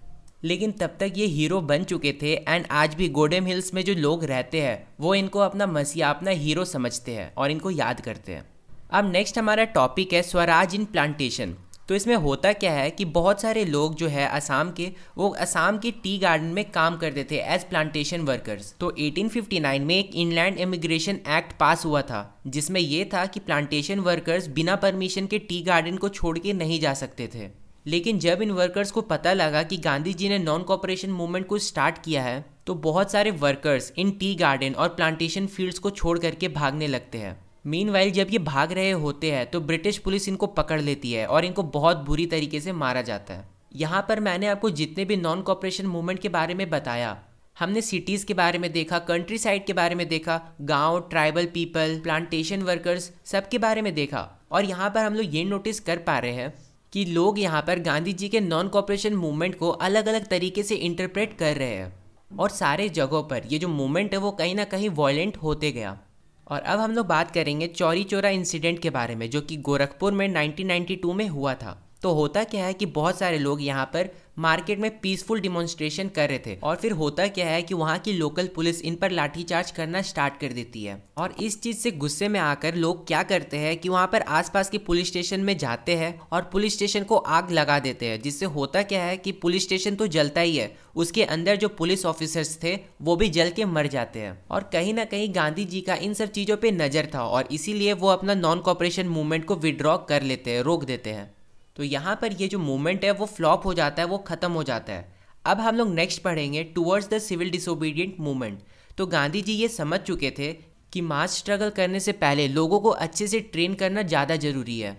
लेकिन तब तक ये हीरो बन चुके थे, एंड आज भी गोडेम हिल्स में जो लोग रहते हैं वो इनको अपना मसीहा, अपना हीरो समझते हैं और इनको याद करते हैं। अब नेक्स्ट हमारा टॉपिक है स्वराज इन प्लांटेशन। तो इसमें होता क्या है कि बहुत सारे लोग जो है असम के, वो असम के टी गार्डन में काम करते थे एज प्लांटेशन वर्कर्स। तो 1859 में एक इनलैंड इमिग्रेशन एक्ट पास हुआ था जिसमें ये था कि प्लांटेशन वर्कर्स बिना परमिशन के टी गार्डन को छोड़ के नहीं जा सकते थे। लेकिन जब इन वर्कर्स को पता लगा कि गांधी जी ने नॉन कॉपरेशन मूवमेंट को स्टार्ट किया है तो बहुत सारे वर्कर्स इन टी गार्डन और प्लांटेशन फील्ड्स को छोड़ करके भागने लगते हैं। मीनवाइल जब ये भाग रहे होते हैं तो ब्रिटिश पुलिस इनको पकड़ लेती है और इनको बहुत बुरी तरीके से मारा जाता है। यहाँ पर मैंने आपको जितने भी नॉन कॉपरेशन मूवमेंट के बारे में बताया, हमने सिटीज़ के बारे में देखा, कंट्री साइड के बारे में देखा, गांव, ट्राइबल पीपल, प्लांटेशन वर्कर्स, सब के बारे में देखा। और यहाँ पर हम लोग ये नोटिस कर पा रहे हैं कि लोग यहाँ पर गांधी जी के नॉन कॉपरेशन मूवमेंट को अलग अलग तरीके से इंटरप्रेट कर रहे हैं और सारे जगहों पर ये जो मूवमेंट है वो कहीं ना कहीं वॉयलेंट होते गया। और अब हम लोग बात करेंगे चौरी चौरा इंसिडेंट के बारे में, जो कि गोरखपुर में 1992 में हुआ था। तो होता क्या है कि बहुत सारे लोग यहाँ पर मार्केट में पीसफुल डिमॉन्स्ट्रेशन कर रहे थे और फिर होता क्या है कि वहाँ की लोकल पुलिस इन पर लाठीचार्ज करना स्टार्ट कर देती है। और इस चीज़ से गुस्से में आकर लोग क्या करते हैं कि वहाँ पर आसपास के पुलिस स्टेशन में जाते हैं और पुलिस स्टेशन को आग लगा देते हैं, जिससे होता क्या है कि पुलिस स्टेशन तो जलता ही है, उसके अंदर जो पुलिस ऑफिसर्स थे वो भी जल के मर जाते हैं। और कहीं ना कहीं गांधी जी का इन सब चीज़ों पर नज़र था और इसीलिए वो अपना नॉन कॉपरेशन मूवमेंट को विड्रॉ कर लेते हैं, रोक देते हैं। तो यहाँ पर ये जो मूवमेंट है वो फ्लॉप हो जाता है, वो ख़त्म हो जाता है। अब हम लोग नेक्स्ट पढ़ेंगे towards the civil disobedient movement. तो गांधी जी ये समझ चुके थे कि मास स्ट्रगल करने से पहले लोगों को अच्छे से ट्रेन करना ज़्यादा ज़रूरी है।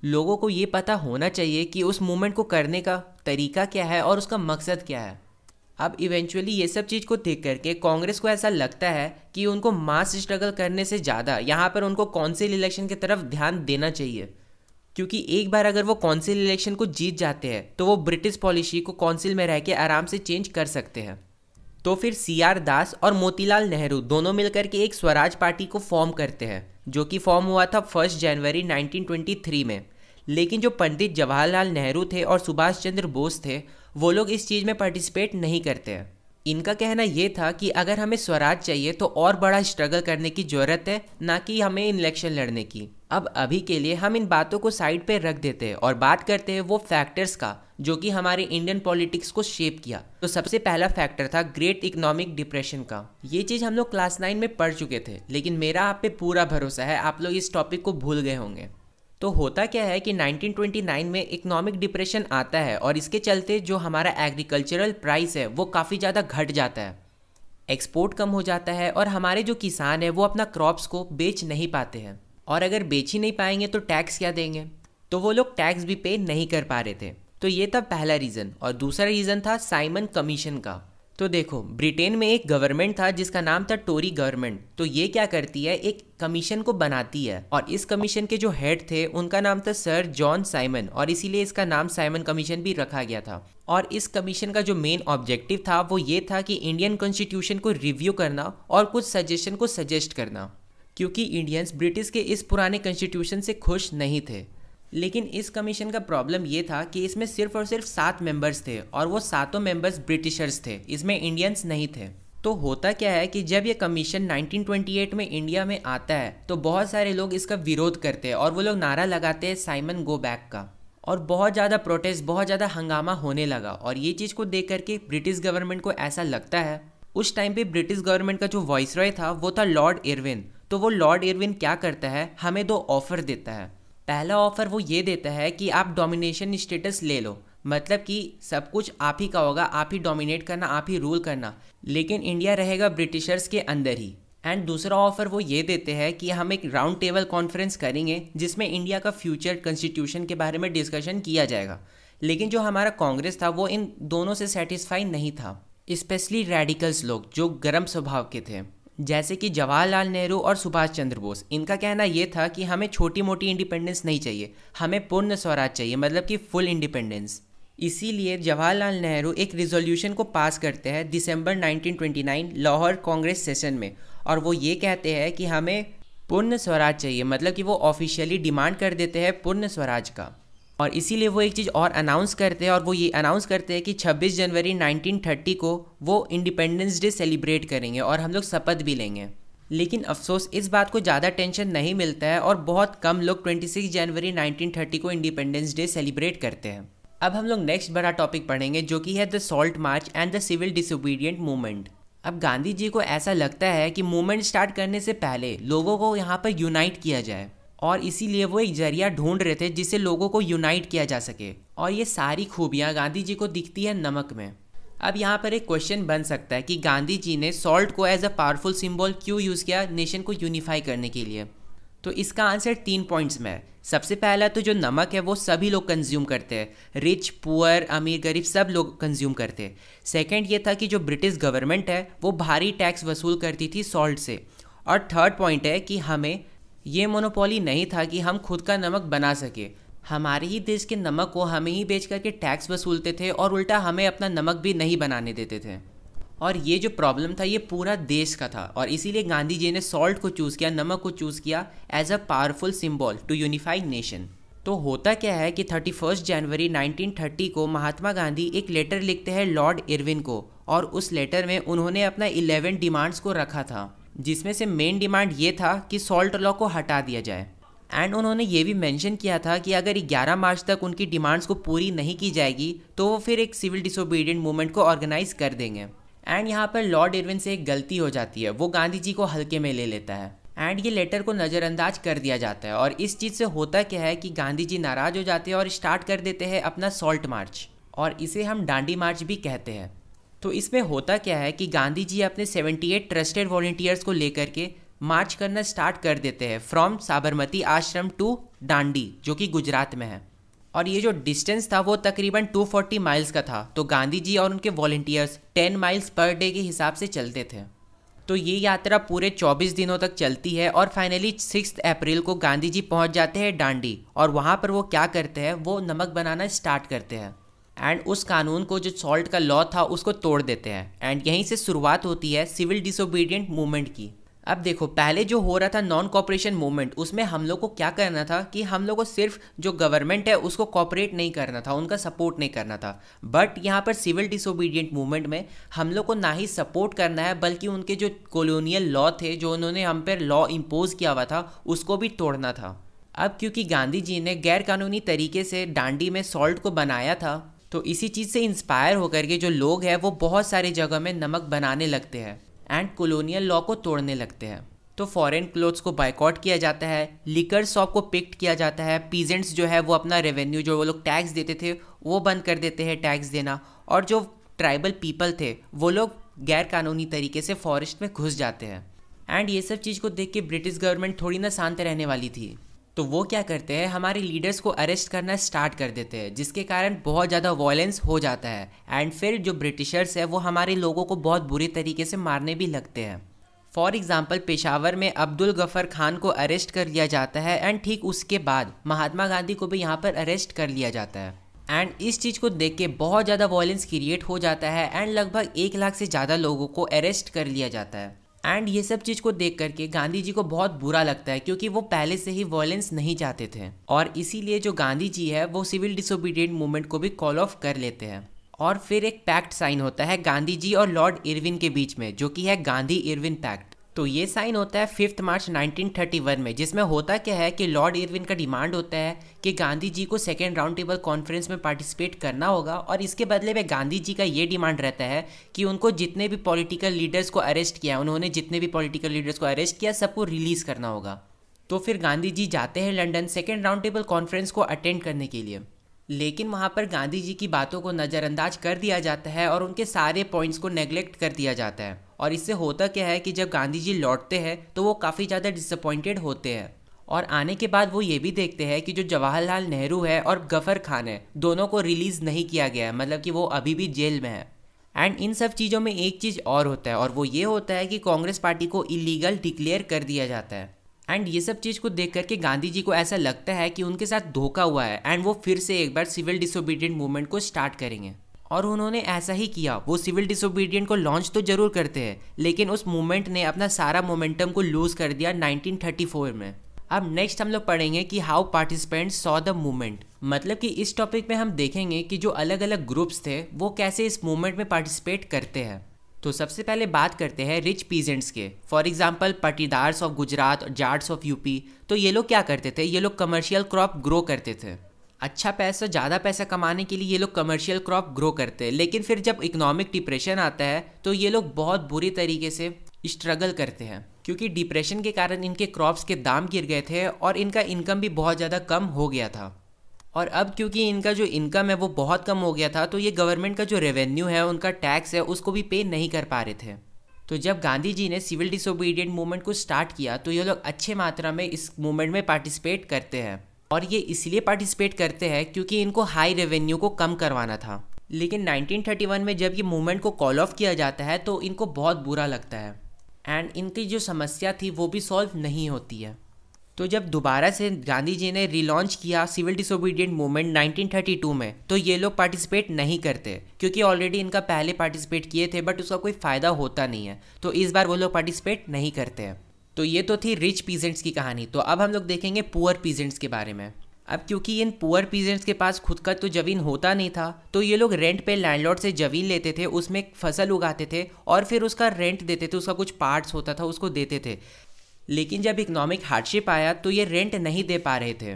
लोगों को ये पता होना चाहिए कि उस मूवमेंट को करने का तरीका क्या है और उसका मकसद क्या है। अब इवेंचुअली ये सब चीज़ को देख करके कांग्रेस को ऐसा लगता है कि उनको मास स्ट्रगल करने से ज़्यादा यहाँ पर उनको कौंसिल इलेक्शन की तरफ ध्यान देना चाहिए, क्योंकि एक बार अगर वो कौंसिल इलेक्शन को जीत जाते हैं तो वो ब्रिटिश पॉलिसी को कौंसिल में रह के आराम से चेंज कर सकते हैं। तो फिर CR दास और मोतीलाल नेहरू दोनों मिलकर के एक स्वराज पार्टी को फॉर्म करते हैं, जो कि फॉर्म हुआ था 1 जनवरी 1923 में। लेकिन जो पंडित जवाहरलाल नेहरू थे और सुभाष चंद्र बोस थे वो लोग इस चीज़ में पार्टिसिपेट नहीं करते हैं। इनका कहना ये था कि अगर हमें स्वराज चाहिए तो और बड़ा स्ट्रगल करने की ज़रूरत है, ना कि हमें इलेक्शन लड़ने की। अब अभी के लिए हम इन बातों को साइड पे रख देते हैं और बात करते हैं वो फैक्टर्स का जो कि हमारे इंडियन पॉलिटिक्स को शेप किया। तो सबसे पहला फैक्टर था ग्रेट इकोनॉमिक डिप्रेशन का। ये चीज़ हम लोग क्लास 9 में पढ़ चुके थे, लेकिन मेरा आप पे पूरा भरोसा है आप लोग इस टॉपिक को भूल गए होंगे। तो होता क्या है कि 1929 में इकोनॉमिक डिप्रेशन आता है और इसके चलते जो हमारा एग्रीकल्चरल प्राइस है वो काफ़ी ज़्यादा घट जाता है, एक्सपोर्ट कम हो जाता है और हमारे जो किसान है वो अपना क्रॉप्स को बेच नहीं पाते हैं। और अगर बेच ही नहीं पाएंगे तो टैक्स क्या देंगे, तो वो लोग टैक्स भी पे नहीं कर पा रहे थे। तो ये था पहला रीज़न। और दूसरा रीज़न था साइमन कमीशन का। तो देखो, ब्रिटेन में एक गवर्नमेंट था जिसका नाम था टोरी गवर्नमेंट। तो ये क्या करती है, एक कमीशन को बनाती है और इस कमीशन के जो हेड थे उनका नाम था सर जॉन साइमन और इसीलिए इसका नाम साइमन कमीशन भी रखा गया था। और इस कमीशन का जो मेन ऑब्जेक्टिव था वो ये था कि इंडियन कॉन्स्टिट्यूशन को रिव्यू करना और कुछ सजेशन को सजेस्ट करना, क्योंकि इंडियंस ब्रिटिश के इस पुराने कॉन्स्टिट्यूशन से खुश नहीं थे। लेकिन इस कमीशन का प्रॉब्लम ये था कि इसमें सिर्फ और सिर्फ 7 मेंबर्स थे और वो सातों मेंबर्स ब्रिटिशर्स थे, इसमें इंडियंस नहीं थे। तो होता क्या है कि जब ये कमीशन 1928 में इंडिया में आता है तो बहुत सारे लोग इसका विरोध करते हैं और वो लोग नारा लगाते हैं साइमन गो बैक का। और बहुत ज़्यादा प्रोटेस्ट, बहुत ज़्यादा हंगामा होने लगा। और ये चीज़ को देख करके ब्रिटिश गवर्नमेंट को ऐसा लगता है, उस टाइम पे ब्रिटिश गवर्नमेंट का जो वॉइसरॉय था वो था लॉर्ड इरविन। तो वो लॉर्ड इरविन क्या करता है, हमें 2 ऑफर देता है। पहला ऑफर वो ये देता है कि आप डोमिनेशन स्टेटस ले लो, मतलब कि सब कुछ आप ही का होगा, आप ही डोमिनेट करना, आप ही रूल करना, लेकिन इंडिया रहेगा ब्रिटिशर्स के अंदर ही। एंड दूसरा ऑफर वो ये देते हैं कि हम एक राउंड टेबल कॉन्फ्रेंस करेंगे जिसमें इंडिया का फ्यूचर कॉन्स्टिट्यूशन के बारे में डिस्कशन किया जाएगा। लेकिन जो हमारा कांग्रेस था वो इन दोनों से सेटिस्फाई नहीं था, स्पेशली रेडिकल्स लोग जो गर्म स्वभाव के थे, जैसे कि जवाहरलाल नेहरू और सुभाष चंद्र बोस। इनका कहना ये था कि हमें छोटी मोटी इंडिपेंडेंस नहीं चाहिए, हमें पूर्ण स्वराज चाहिए, मतलब कि फुल इंडिपेंडेंस। इसीलिए जवाहरलाल नेहरू एक रिजोल्यूशन को पास करते हैं दिसंबर 1929 लाहौर कांग्रेस सेशन में, और वो ये कहते हैं कि हमें पूर्ण स्वराज चाहिए, मतलब कि वो ऑफिशियली डिमांड कर देते हैं पूर्ण स्वराज का। और इसीलिए वो एक चीज़ और अनाउंस करते हैं, और वो ये अनाउंस करते हैं कि 26 जनवरी 1930 को वो इंडिपेंडेंस डे सेलिब्रेट करेंगे और हम लोग शपथ भी लेंगे। लेकिन अफसोस इस बात को ज़्यादा टेंशन नहीं मिलता है और बहुत कम लोग 26 जनवरी 1930 को इंडिपेंडेंस डे सेलिब्रेट करते हैं। अब हम लोग नेक्स्ट बड़ा टॉपिक पढ़ेंगे जो कि है the salt march and the civil disobedient movement. अब गांधी जी को ऐसा लगता है कि मूवमेंट स्टार्ट करने से पहले लोगों को यहाँ पर यूनाइट किया जाए, और इसीलिए वो एक जरिया ढूंढ रहे थे जिससे लोगों को यूनाइट किया जा सके। और ये सारी खूबियाँ गांधी जी को दिखती है नमक में। अब यहाँ पर एक क्वेश्चन बन सकता है कि गांधी जी ने सॉल्ट को एज अ पावरफुल सिंबल क्यों यूज़ किया नेशन को यूनिफाई करने के लिए। तो इसका आंसर 3 पॉइंट्स में है। सबसे पहला तो जो नमक है वो सभी लोग कंज्यूम करते हैं, रिच पुअर अमीर गरीब सब लोग कंज्यूम करते हैं। सेकंड ये था कि जो ब्रिटिश गवर्नमेंट है वो भारी टैक्स वसूल करती थी सॉल्ट से। और थर्ड पॉइंट है कि हमें ये मोनोपोली नहीं था कि हम खुद का नमक बना सके, हमारे ही देश के नमक को हमें ही बेच करके टैक्स वसूलते थे और उल्टा हमें अपना नमक भी नहीं बनाने देते थे। और ये जो प्रॉब्लम था ये पूरा देश का था और इसीलिए गांधी जी ने सॉल्ट को चूज़ किया, नमक को चूज़ किया as a powerful symbol to unify nation. तो होता क्या है कि 31 जनवरी 1930 को महात्मा गांधी एक लेटर लिखते हैं लॉर्ड इरविन को और उस लेटर में उन्होंने अपना 11 डिमांड्स को रखा था, जिसमें से मेन डिमांड ये था कि सॉल्ट लॉ को हटा दिया जाए। एंड उन्होंने ये भी मेंशन किया था कि अगर 11 मार्च तक उनकी डिमांड्स को पूरी नहीं की जाएगी तो वो फिर एक सिविल डिसोबीडिएंट मूवमेंट को ऑर्गेनाइज कर देंगे। एंड यहाँ पर लॉर्ड इरविन से एक गलती हो जाती है, वो गांधी जी को हल्के में ले लेता है एंड ये लेटर को नज़रअंदाज कर दिया जाता है। और इस चीज़ से होता क्या है कि गांधी जी नाराज़ हो जाते हैं और स्टार्ट कर देते हैं अपना सॉल्ट मार्च, और इसे हम डांडी मार्च भी कहते हैं। तो इसमें होता क्या है कि गांधी जी अपने 78 ट्रस्टेड वॉलंटियर्स को लेकर के मार्च करना स्टार्ट कर देते हैं फ्रॉम साबरमती आश्रम टू डांडी, जो कि गुजरात में है। और ये जो डिस्टेंस था वो तकरीबन 240 माइल्स का था। तो गांधी जी और उनके वॉलंटियर्स 10 माइल्स पर डे के हिसाब से चलते थे। तो ये यात्रा पूरे 24 दिनों तक चलती है और फाइनली 6 अप्रैल को गांधी जी पहुंच जाते हैं डांडी। और वहाँ पर वो क्या करते हैं, वो नमक बनाना स्टार्ट करते हैं एंड उस कानून को जो सॉल्ट का लॉ था उसको तोड़ देते हैं। एंड यहीं से शुरुआत होती है सिविल डिसोबीडिएंट मूवमेंट की। अब देखो, पहले जो हो रहा था नॉन कॉपरेशन मूवमेंट, उसमें हम लोग को क्या करना था कि हम लोग को सिर्फ जो गवर्नमेंट है उसको कॉपरेट नहीं करना था, उनका सपोर्ट नहीं करना था। बट यहाँ पर सिविल डिसोबीडिएंट मूवमेंट में हम लोग को ना ही सपोर्ट करना है बल्कि उनके जो कॉलोनियल लॉ थे, जो उन्होंने हम पर लॉ इम्पोज किया हुआ था, उसको भी तोड़ना था। अब क्योंकि गांधी जी ने गैर कानूनी तरीके से डांडी में सॉल्ट को बनाया था, तो इसी चीज़ से इंस्पायर होकर के जो लोग हैं वो बहुत सारी जगह में नमक बनाने लगते हैं एंड कॉलोनियल लॉ को तोड़ने लगते हैं। तो फॉरेन क्लोथ्स को बायकॉट किया जाता है, लिकर शॉप को पिक्ट किया जाता है, पीजेंट्स जो है वो अपना रेवेन्यू जो वो लोग टैक्स देते थे वो बंद कर देते हैं टैक्स देना, और जो ट्राइबल पीपल थे वो लोग गैर कानूनी तरीके से फॉरेस्ट में घुस जाते हैं। एंड ये सब चीज़ को देख के ब्रिटिश गवर्नमेंट थोड़ी ना शांत रहने वाली थी, तो वो क्या करते हैं, हमारे लीडर्स को अरेस्ट करना स्टार्ट कर देते हैं, जिसके कारण बहुत ज़्यादा वायलेंस हो जाता है। एंड फिर जो ब्रिटिशर्स है वो हमारे लोगों को बहुत बुरी तरीके से मारने भी लगते हैं। फॉर एग्जांपल पेशावर में अब्दुल गफर खान को अरेस्ट कर लिया जाता है एंड ठीक उसके बाद महात्मा गांधी को भी यहाँ पर अरेस्ट कर लिया जाता है। एंड इस चीज़ को देख के बहुत ज़्यादा वायलेंस क्रिएट हो जाता है एंड लगभग 1 लाख से ज़्यादा लोगों को अरेस्ट कर लिया जाता है। एंड ये सब चीज़ को देख करके गांधी जी को बहुत बुरा लगता है, क्योंकि वो पहले से ही वायलेंस नहीं चाहते थे, और इसीलिए जो गांधी जी है वो सिविल डिसोबीडिएंट मूवमेंट को भी कॉल ऑफ कर लेते हैं। और फिर एक पैक्ट साइन होता है गांधी जी और लॉर्ड इरविन के बीच में, जो कि है गांधी इरविन पैक्ट। तो ये साइन होता है 5 मार्च 1931 में, जिसमें होता क्या है कि लॉर्ड इरविन का डिमांड होता है कि गांधी जी को सेकेंड राउंड टेबल कॉन्फ्रेंस में पार्टिसिपेट करना होगा, और इसके बदले में गांधी जी का ये डिमांड रहता है कि उनको जितने भी पॉलिटिकल लीडर्स को अरेस्ट किया, उन्होंने जितने भी पॉलिटिकल लीडर्स को अरेस्ट किया सबको रिलीज़ करना होगा। तो फिर गांधी जी जाते हैं London second round table conference को अटेंड करने के लिए, लेकिन वहाँ पर गांधी जी की बातों को नज़रअंदाज कर दिया जाता है और उनके सारे पॉइंट्स को नेग्लेक्ट कर दिया जाता है। और इससे होता क्या है कि जब गांधी जी लौटते हैं तो वो काफ़ी ज़्यादा डिसअपॉइंटेड होते हैं, और आने के बाद वो ये भी देखते हैं कि जो जवाहरलाल नेहरू है और गफर खान है, दोनों को रिलीज़ नहीं किया गया है, मतलब कि वो अभी भी जेल में है। एंड इन सब चीज़ों में एक चीज़ और होता है, और वो ये होता है कि कांग्रेस पार्टी को इलीगल डिक्लेयर कर दिया जाता है। एंड ये सब चीज़ को देख करके गांधी जी को ऐसा लगता है कि उनके साथ धोखा हुआ है एंड वो फिर से एक बार सिविल डिसोबीडिएंट मूवमेंट को स्टार्ट करेंगे। और उन्होंने ऐसा ही किया, वो सिविल डिसोबीडिएंट को लॉन्च तो जरूर करते हैं, लेकिन उस मूवमेंट ने अपना सारा मोमेंटम को लूज़ कर दिया 1934 में। अब नेक्स्ट हम लोग पढ़ेंगे कि how participants saw the movement, मतलब कि इस टॉपिक में हम देखेंगे कि जो अलग अलग ग्रुप्स थे वो कैसे इस मूवमेंट में पार्टिसिपेट करते हैं। तो सबसे पहले बात करते हैं रिच पीजेंट्स के। फॉर एग्जांपल पाटीदार्स ऑफ गुजरात और जाट्स ऑफ यूपी। तो ये लोग क्या करते थे, ये लोग कमर्शियल क्रॉप ग्रो करते थे। अच्छा पैसा, ज़्यादा पैसा कमाने के लिए ये लोग कमर्शियल क्रॉप ग्रो करते हैं, लेकिन फिर जब इकोनॉमिक डिप्रेशन आता है तो ये लोग बहुत बुरी तरीके से स्ट्रगल करते हैं, क्योंकि डिप्रेशन के कारण इनके क्रॉप्स के दाम गिर गए थे और इनका इनकम भी बहुत ज़्यादा कम हो गया था। और अब क्योंकि इनका जो इनकम है वो बहुत कम हो गया था, तो ये गवर्नमेंट का जो रेवेन्यू है, उनका टैक्स है, उसको भी पे नहीं कर पा रहे थे। तो जब गांधी जी ने सिविल डिसोबीडिएंट मूवमेंट को स्टार्ट किया तो ये लोग अच्छे मात्रा में इस मूवमेंट में पार्टिसिपेट करते हैं। और ये इसलिए पार्टिसिपेट करते हैं क्योंकि इनको हाई रेवेन्यू को कम करवाना था। लेकिन 1931 में जब ये मूवमेंट को कॉल ऑफ किया जाता है तो इनको बहुत बुरा लगता है एंड इनकी जो समस्या थी वो भी सॉल्व नहीं होती है। तो जब दोबारा से गांधी जी ने रिलॉन्च किया सिविल डिसोबीडिएंट मूवमेंट 1932 में, तो ये लोग पार्टिसिपेट नहीं करते क्योंकि ऑलरेडी इनका पहले पार्टिसिपेट किए थे बट उसका कोई फ़ायदा होता नहीं है, तो इस बार वो लोग पार्टिसिपेट नहीं करते हैं। तो ये तो थी रिच पीजेंट्स की कहानी। तो अब हम लोग देखेंगे पुअर पीजेंट्स के बारे में। अब क्योंकि इन पुअर पीजेंट्स के पास खुद का तो ज़मीन होता नहीं था, तो ये लोग रेंट पे लैंडलॉर्ड से ज़मीन लेते थे, उसमें फसल उगाते थे और फिर उसका रेंट देते थे, उसका कुछ पार्ट्स होता था उसको देते थे। लेकिन जब इकोनॉमिक हार्डशिप आया तो ये रेंट नहीं दे पा रहे थे,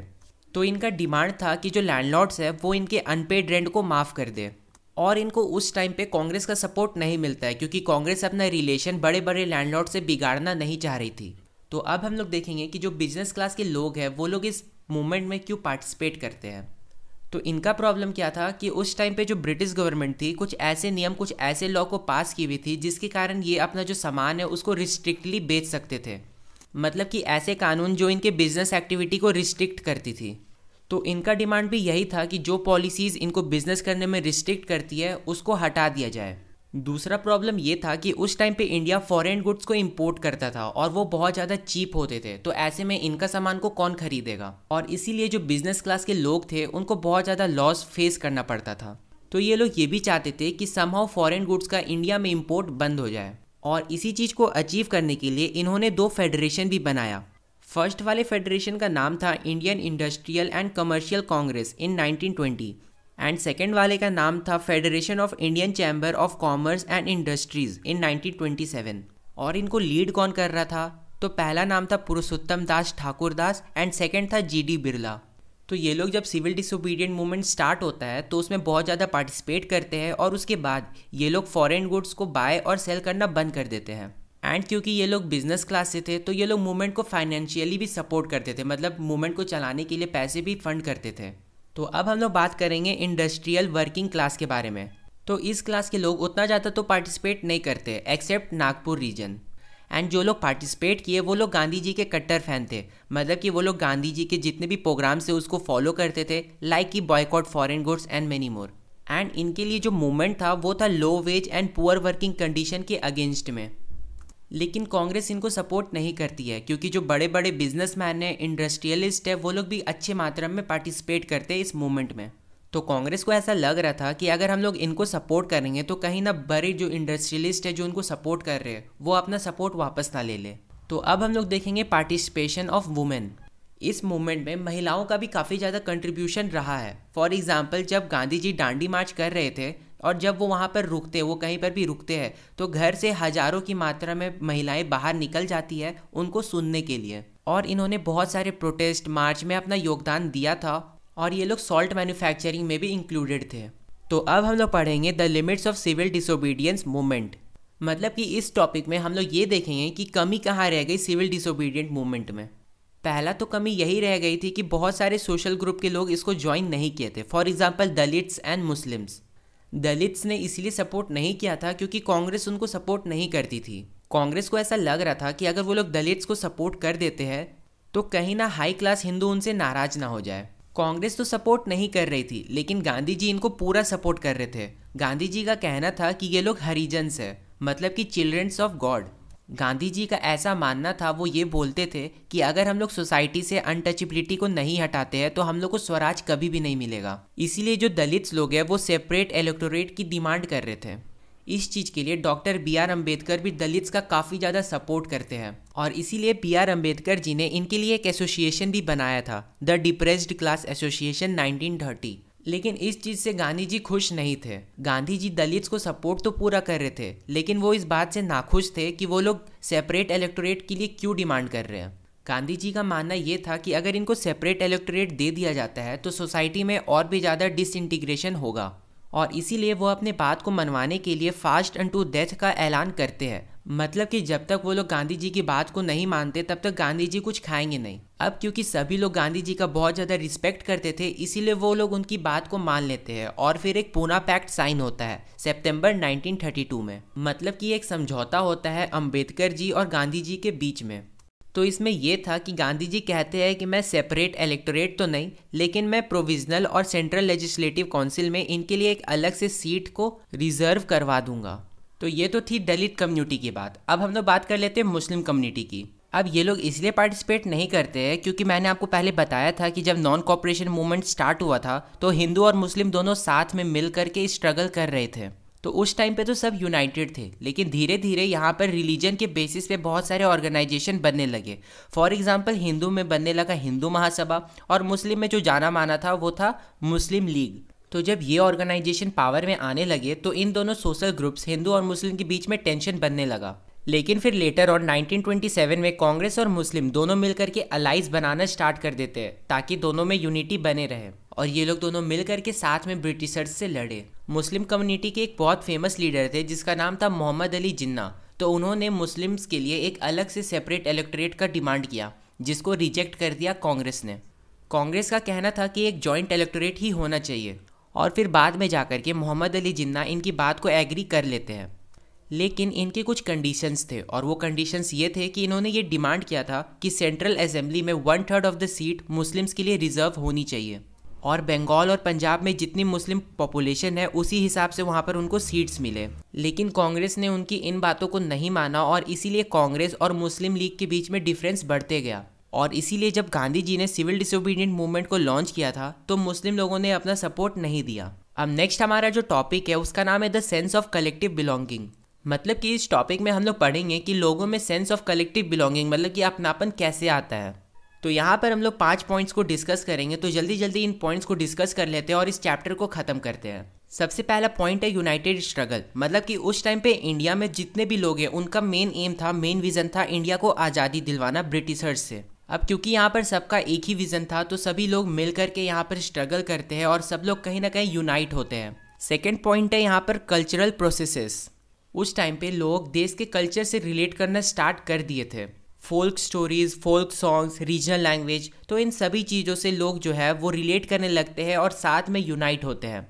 तो इनका डिमांड था कि जो लैंडलॉर्ड्स है वो इनके अनपेड रेंट को माफ़ कर दे। और इनको उस टाइम पे कांग्रेस का सपोर्ट नहीं मिलता है क्योंकि कांग्रेस अपना रिलेशन बड़े बड़े लैंडलॉर्ड से बिगाड़ना नहीं चाह रही थी। तो अब हम लोग देखेंगे कि जो बिजनेस क्लास के लोग हैं वो लोग इस मूवमेंट में क्यों पार्टिसिपेट करते हैं। तो इनका प्रॉब्लम क्या था कि उस टाइम पे जो ब्रिटिश गवर्नमेंट थी कुछ ऐसे नियम, कुछ ऐसे लॉ को पास की हुई थी जिसके कारण ये अपना जो सामान है उसको रिस्ट्रिक्टली बेच सकते थे। मतलब कि ऐसे कानून जो इनके बिजनेस एक्टिविटी को रिस्ट्रिक्ट करती थी। तो इनका डिमांड भी यही था कि जो पॉलिसीज़ इनको बिजनेस करने में रिस्ट्रिक्ट करती है उसको हटा दिया जाए। दूसरा प्रॉब्लम ये था कि उस टाइम पे इंडिया फॉरेन गुड्स को इंपोर्ट करता था और वो बहुत ज़्यादा चीप होते थे, तो ऐसे में इनका सामान को कौन खरीदेगा। और इसीलिए जो बिजनेस क्लास के लोग थे उनको बहुत ज़्यादा लॉस फेस करना पड़ता था। तो ये लोग ये भी चाहते थे कि समहाउ फॉरेन गुड्स का इंडिया में इम्पोर्ट बंद हो जाए। और इसी चीज़ को अचीव करने के लिए इन्होंने 2 फेडरेशन भी बनाया। फर्स्ट वाले फेडरेशन का नाम था Indian industrial and commercial Congress in 1920 and second वाले का नाम था federation of Indian chamber of commerce and industries इन 1927। और इनको लीड कौन कर रहा था? तो पहला नाम था पुरुषोत्तम दास ठाकुर दास एंड सेकेंड था GD बिरला। तो ये लोग जब सिविल डिसोबीडिएंट मूवमेंट स्टार्ट होता है तो उसमें बहुत ज़्यादा पार्टिसिपेट करते हैं और उसके बाद ये लोग फॉरेन गुड्स को बाय और सेल करना बंद कर देते हैं। एंड क्योंकि ये लोग बिजनेस क्लास से थे तो ये लोग मूवमेंट को फाइनेंशियली भी सपोर्ट करते थे, मतलब मूवमेंट को चलाने के लिए पैसे भी फंड करते थे। तो अब हम लोग बात करेंगे इंडस्ट्रियल वर्किंग क्लास के बारे में। तो इस क्लास के लोग उतना ज़्यादा तो पार्टिसिपेट नहीं करते एक्सेप्ट नागपुर रीजन। एंड जो लोग पार्टिसिपेट किए वो लोग गांधी जी के कट्टर फैन थे, मतलब कि वो लोग गांधी जी के जितने भी प्रोग्राम्स थे उसको फॉलो करते थे, लाइक कि boycott foreign goods and many more. And इनके लिए जो मूवमेंट था वो था low wage and poor working condition के अगेंस्ट में। लेकिन कांग्रेस इनको सपोर्ट नहीं करती है क्योंकि जो बड़े बड़े बिजनेसमैन हैं, इंडस्ट्रियलिस्ट है, वो लोग भी अच्छे मात्रा में पार्टिसिपेट करते हैं इस मूवमेंट में। तो कांग्रेस को ऐसा लग रहा था कि अगर हम लोग इनको सपोर्ट करेंगे तो कहीं ना बड़े जो इंडस्ट्रियलिस्ट है जो इनको सपोर्ट कर रहे हैं वो अपना सपोर्ट वापस ना ले ले। तो अब हम लोग देखेंगे पार्टिसिपेशन ऑफ वुमेन। इस मूवमेंट में महिलाओं का भी काफ़ी ज़्यादा कंट्रीब्यूशन रहा है। फॉर एग्जांपल जब गांधी जी डांडी मार्च कर रहे थे और जब वो वहाँ पर रुकते, वो कहीं पर भी रुकते हैं, तो घर से हज़ारों की मात्रा में महिलाएं बाहर निकल जाती है उनको सुनने के लिए। और इन्होंने बहुत सारे प्रोटेस्ट मार्च में अपना योगदान दिया था और ये लोग सॉल्ट मैन्युफैक्चरिंग में भी इंक्लूडेड थे। तो अब हम लोग पढ़ेंगे the limits of civil disobedience movement. मतलब कि इस टॉपिक में हम लोग ये देखेंगे कि कमी कहाँ रह गई सिविल डिसोबीडियंट मूवमेंट में। पहला तो कमी यही रह गई थी कि बहुत सारे सोशल ग्रुप के लोग इसको ज्वाइन नहीं किए थे। For example Dalits and Muslims. Dalits ने इसलिए सपोर्ट नहीं किया था क्योंकि कांग्रेस उनको सपोर्ट नहीं करती थी। कांग्रेस को ऐसा लग रहा था कि अगर वो लोग दलित्स को सपोर्ट कर देते हैं तो कहीं ना हाई क्लास हिंदू उनसे नाराज ना हो जाए। कांग्रेस तो सपोर्ट नहीं कर रही थी लेकिन गांधी जी इनको पूरा सपोर्ट कर रहे थे। गांधी जी का कहना था कि ये लोग हरिजन्स है, मतलब कि children's of God. Gandhi ji का ऐसा मानना था, वो ये बोलते थे कि अगर हम लोग सोसाइटी से अनटचेबिलिटी को नहीं हटाते हैं तो हम लोग को स्वराज कभी भी नहीं मिलेगा। इसीलिए जो दलित्स लोग हैं वो सेपरेट इलेक्टोरेट की डिमांड कर रहे थे। इस चीज़ के लिए डॉक्टर BR अम्बेडकर भी दलित्स का काफ़ी ज़्यादा सपोर्ट करते हैं और इसीलिए BR अम्बेडकर जी ने इनके लिए एक एसोसिएशन भी बनाया था, द डिप्रेस्ड क्लास एसोसिएशन 1930। लेकिन इस चीज़ से गांधी जी खुश नहीं थे। गांधी जी दलित्स को सपोर्ट तो पूरा कर रहे थे लेकिन वो इस बात से नाखुश थे कि वो लोग सेपरेट इलेक्टोरेट के लिए क्यों डिमांड कर रहे हैं। गांधी जी का मानना ये था कि अगर इनको सेपरेट इलेक्टोरेट दे दिया जाता है तो सोसाइटी में और भी ज़्यादा डिसइंटीग्रेशन होगा और इसीलिए वो अपने बात को मनवाने के लिए फास्ट अनटू डेथ का ऐलान करते हैं। मतलब कि जब तक वो लोग गांधी जी की बात को नहीं मानते तब तक गांधी जी कुछ खाएंगे नहीं। अब क्योंकि सभी लोग गांधी जी का बहुत ज़्यादा रिस्पेक्ट करते थे, इसीलिए वो लोग उनकी बात को मान लेते हैं और फिर एक पूना पैक्ट साइन होता है सितंबर 1932 में। मतलब कि एक समझौता होता है अंबेडकर जी और गांधी जी के बीच में। तो इसमें यह था कि गांधी जी कहते हैं कि मैं सेपरेट इलेक्टोरेट तो नहीं, लेकिन मैं प्रोविजनल और सेंट्रल लेजिस्लेटिव काउंसिल में इनके लिए एक अलग से सीट को रिजर्व करवा दूंगा। तो ये तो थी दलित कम्युनिटी की बात। अब हम लोग बात कर लेते हैं मुस्लिम कम्युनिटी की। अब ये लोग इसलिए पार्टिसिपेट नहीं करते हैं क्योंकि मैंने आपको पहले बताया था कि जब नॉन कॉपरेशन मूवमेंट स्टार्ट हुआ था तो हिंदू और मुस्लिम दोनों साथ में मिल करके स्ट्रगल कर रहे थे। तो उस टाइम पे तो सब यूनाइटेड थे, लेकिन धीरे धीरे यहाँ पर रिलीजन के बेसिस पे बहुत सारे ऑर्गेनाइजेशन बनने लगे। फॉर एग्जांपल हिंदू में बनने लगा हिंदू महासभा और मुस्लिम में जो जाना माना था वो था मुस्लिम लीग। तो जब ये ऑर्गेनाइजेशन पावर में आने लगे तो इन दोनों सोशल ग्रुप्स हिंदू और मुस्लिम के बीच में टेंशन बनने लगा। लेकिन फिर लेटर और 1927 में कांग्रेस और मुस्लिम दोनों मिलकर के अलाइंस बनाना स्टार्ट कर देते हैं ताकि दोनों में यूनिटी बने रहे, और ये लोग दोनों मिलकर के साथ में ब्रिटिशर्स से लड़े। मुस्लिम कम्युनिटी के एक बहुत फेमस लीडर थे जिसका नाम था मोहम्मद अली जिन्ना। तो उन्होंने मुस्लिम्स के लिए एक अलग से सेपरेट इलेक्टोरेट का डिमांड किया, जिसको रिजेक्ट कर दिया कांग्रेस ने। कांग्रेस का कहना था कि एक जॉइंट इलेक्टोरेट ही होना चाहिए, और फिर बाद में जाकर के मोहम्मद अली जिन्ना इनकी बात को एग्री कर लेते हैं। लेकिन इनके कुछ कंडीशंस थे, और वो कंडीशंस ये थे कि इन्होंने ये डिमांड किया था कि सेंट्रल असेंबली में 1/3 ऑफ द सीट मुस्लिम्स के लिए रिजर्व होनी चाहिए, और बंगाल और पंजाब में जितनी मुस्लिम पॉपुलेशन है उसी हिसाब से वहाँ पर उनको सीट्स मिले। लेकिन कांग्रेस ने उनकी इन बातों को नहीं माना, और इसीलिए कांग्रेस और मुस्लिम लीग के बीच में डिफरेंस बढ़ते गया। और इसीलिए जब गांधी जी ने सिविल डिसोबीडिएंट मूवमेंट को लॉन्च किया था तो मुस्लिम लोगों ने अपना सपोर्ट नहीं दिया। अब नेक्स्ट हमारा जो टॉपिक है उसका नाम है the sense of collective belonging. मतलब कि इस टॉपिक में हम लोग पढ़ेंगे कि लोगों में सेंस ऑफ कलेक्टिव बिलोंगिंग मतलब कि अपनापन कैसे आता है। तो यहाँ पर हम लोग 5 पॉइंट्स को डिस्कस करेंगे, तो जल्दी जल्दी इन पॉइंट्स को डिस्कस कर लेते हैं और इस चैप्टर को ख़त्म करते हैं। सबसे पहला पॉइंट है यूनाइटेड स्ट्रगल। मतलब कि उस टाइम पे इंडिया में जितने भी लोग हैं उनका मेन एम था, मेन विजन था इंडिया को आज़ादी दिलवाना ब्रिटिशर्स से। अब क्योंकि यहाँ पर सबका एक ही विजन था तो सभी लोग मिल करके यहाँ पर स्ट्रगल करते हैं और सब लोग कहीं ना कहीं यूनाइट होते हैं। सेकेंड पॉइंट है यहाँ पर कल्चरल प्रोसेसेस। उस टाइम पे लोग देश के कल्चर से रिलेट करना स्टार्ट कर दिए थे। Folk stories, folk songs, regional language, तो इन सभी चीज़ों से लोग जो है वो रिलेट करने लगते हैं और साथ में यूनाइट होते हैं।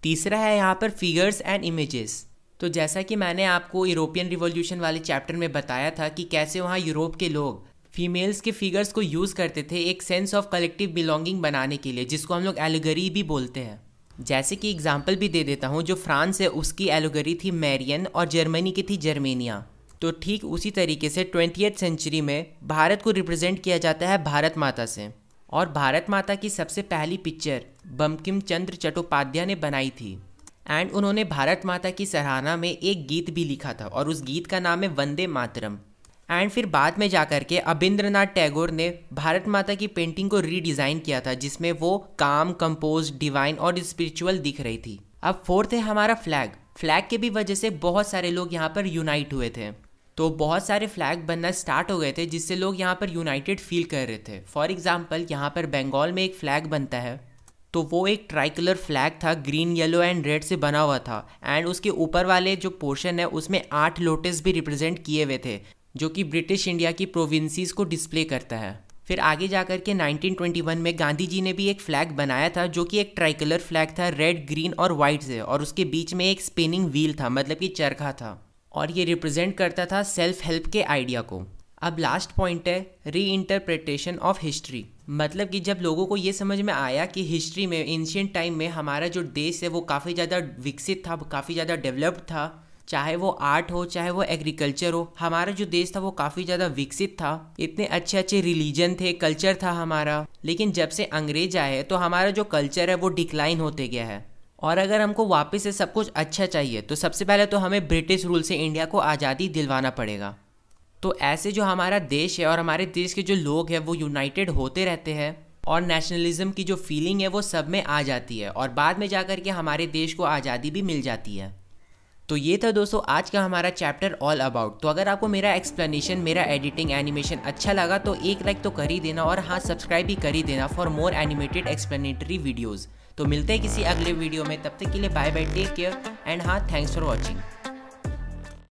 तीसरा है यहाँ पर फिगर्स एंड इमेजेस। तो जैसा कि मैंने आपको यूरोपियन रिवॉल्यूशन वाले चैप्टर में बताया था कि कैसे वहाँ यूरोप के लोग फीमेल्स के फिगर्स को यूज़ करते थे एक सेंस ऑफ कलेक्टिव बिलोंगिंग बनाने के लिए, जिसको हम लोग एलिगरी भी बोलते हैं। जैसे कि एग्जाम्पल भी दे देता हूँ, जो फ्रांस है उसकी एलिगरी थी मैरियन और जर्मनी की थी जर्मेनिया। तो ठीक उसी तरीके से 20th सेंचुरी में भारत को रिप्रेजेंट किया जाता है भारत माता से, और भारत माता की सबसे पहली पिक्चर बंकिम चंद्र चट्टोपाध्याय ने बनाई थी। एंड उन्होंने भारत माता की सराहना में एक गीत भी लिखा था और उस गीत का नाम है वंदे मातरम। एंड फिर बाद में जाकर के अबिंद्रनाथ टैगोर ने भारत माता की पेंटिंग को रीडिज़ाइन किया था, जिसमें वो काम, कंपोज, डिवाइन और स्पिरिचुअल दिख रही थी। अब फोर्थ है हमारा फ्लैग। फ्लैग के भी वजह से बहुत सारे लोग यहाँ पर यूनाइट हुए थे। तो बहुत सारे फ्लैग बनना स्टार्ट हो गए थे जिससे लोग यहाँ पर यूनाइटेड फील कर रहे थे। फॉर एग्जाम्पल यहाँ पर बंगाल में एक फ्लैग बनता है, तो वो एक ट्राइकलर फ्लैग था, ग्रीन, येलो एंड रेड से बना हुआ था। एंड उसके ऊपर वाले जो पोर्शन है उसमें 8 लोटस भी रिप्रेजेंट किए हुए थे, जो कि ब्रिटिश इंडिया की प्रोविंसीज को डिस्प्ले करता है। फिर आगे जाकर के 1921 में गांधी जी ने भी एक फ्लैग बनाया था जो कि एक ट्राइकलर फ्लैग था, रेड, ग्रीन और वाइट से, और उसके बीच में एक स्पिनिंग व्हील था, मतलब कि चरखा था, और ये रिप्रेजेंट करता था सेल्फ हेल्प के आइडिया को। अब लास्ट पॉइंट है री इंटरप्रिटेशन ऑफ हिस्ट्री। मतलब कि जब लोगों को ये समझ में आया कि हिस्ट्री में, एंशिएंट टाइम में हमारा जो देश है वो काफ़ी ज़्यादा विकसित था, काफ़ी ज़्यादा डेवलप्ड था, चाहे वो आर्ट हो चाहे वो एग्रीकल्चर हो, हमारा जो देश था वो काफ़ी ज़्यादा विकसित था, इतने अच्छे अच्छे रिलीजन थे, कल्चर था हमारा। लेकिन जब से अंग्रेज आए तो हमारा जो कल्चर है वो डिक्लाइन होते गया है। और अगर हमको वापस से सब कुछ अच्छा चाहिए तो सबसे पहले तो हमें ब्रिटिश रूल से इंडिया को आज़ादी दिलवाना पड़ेगा। तो ऐसे जो हमारा देश है और हमारे देश के जो लोग हैं वो यूनाइटेड होते रहते हैं, और नेशनलिज्म की जो फीलिंग है वो सब में आ जाती है, और बाद में जाकर के हमारे देश को आज़ादी भी मिल जाती है। तो ये था दोस्तों आज का हमारा चैप्टर ऑल अबाउट। तो अगर आपको मेरा एक्सप्लेनेशन, मेरा एडिटिंग, एनिमेशन अच्छा लगा तो एक लाइक तो कर ही देना, और हाँ, सब्सक्राइब भी कर ही देना for more animated explanatory videos. तो मिलते हैं किसी अगले वीडियो में, तब तक के लिए bye bye, take care and हाँ, थैंक्स फॉर वॉचिंग।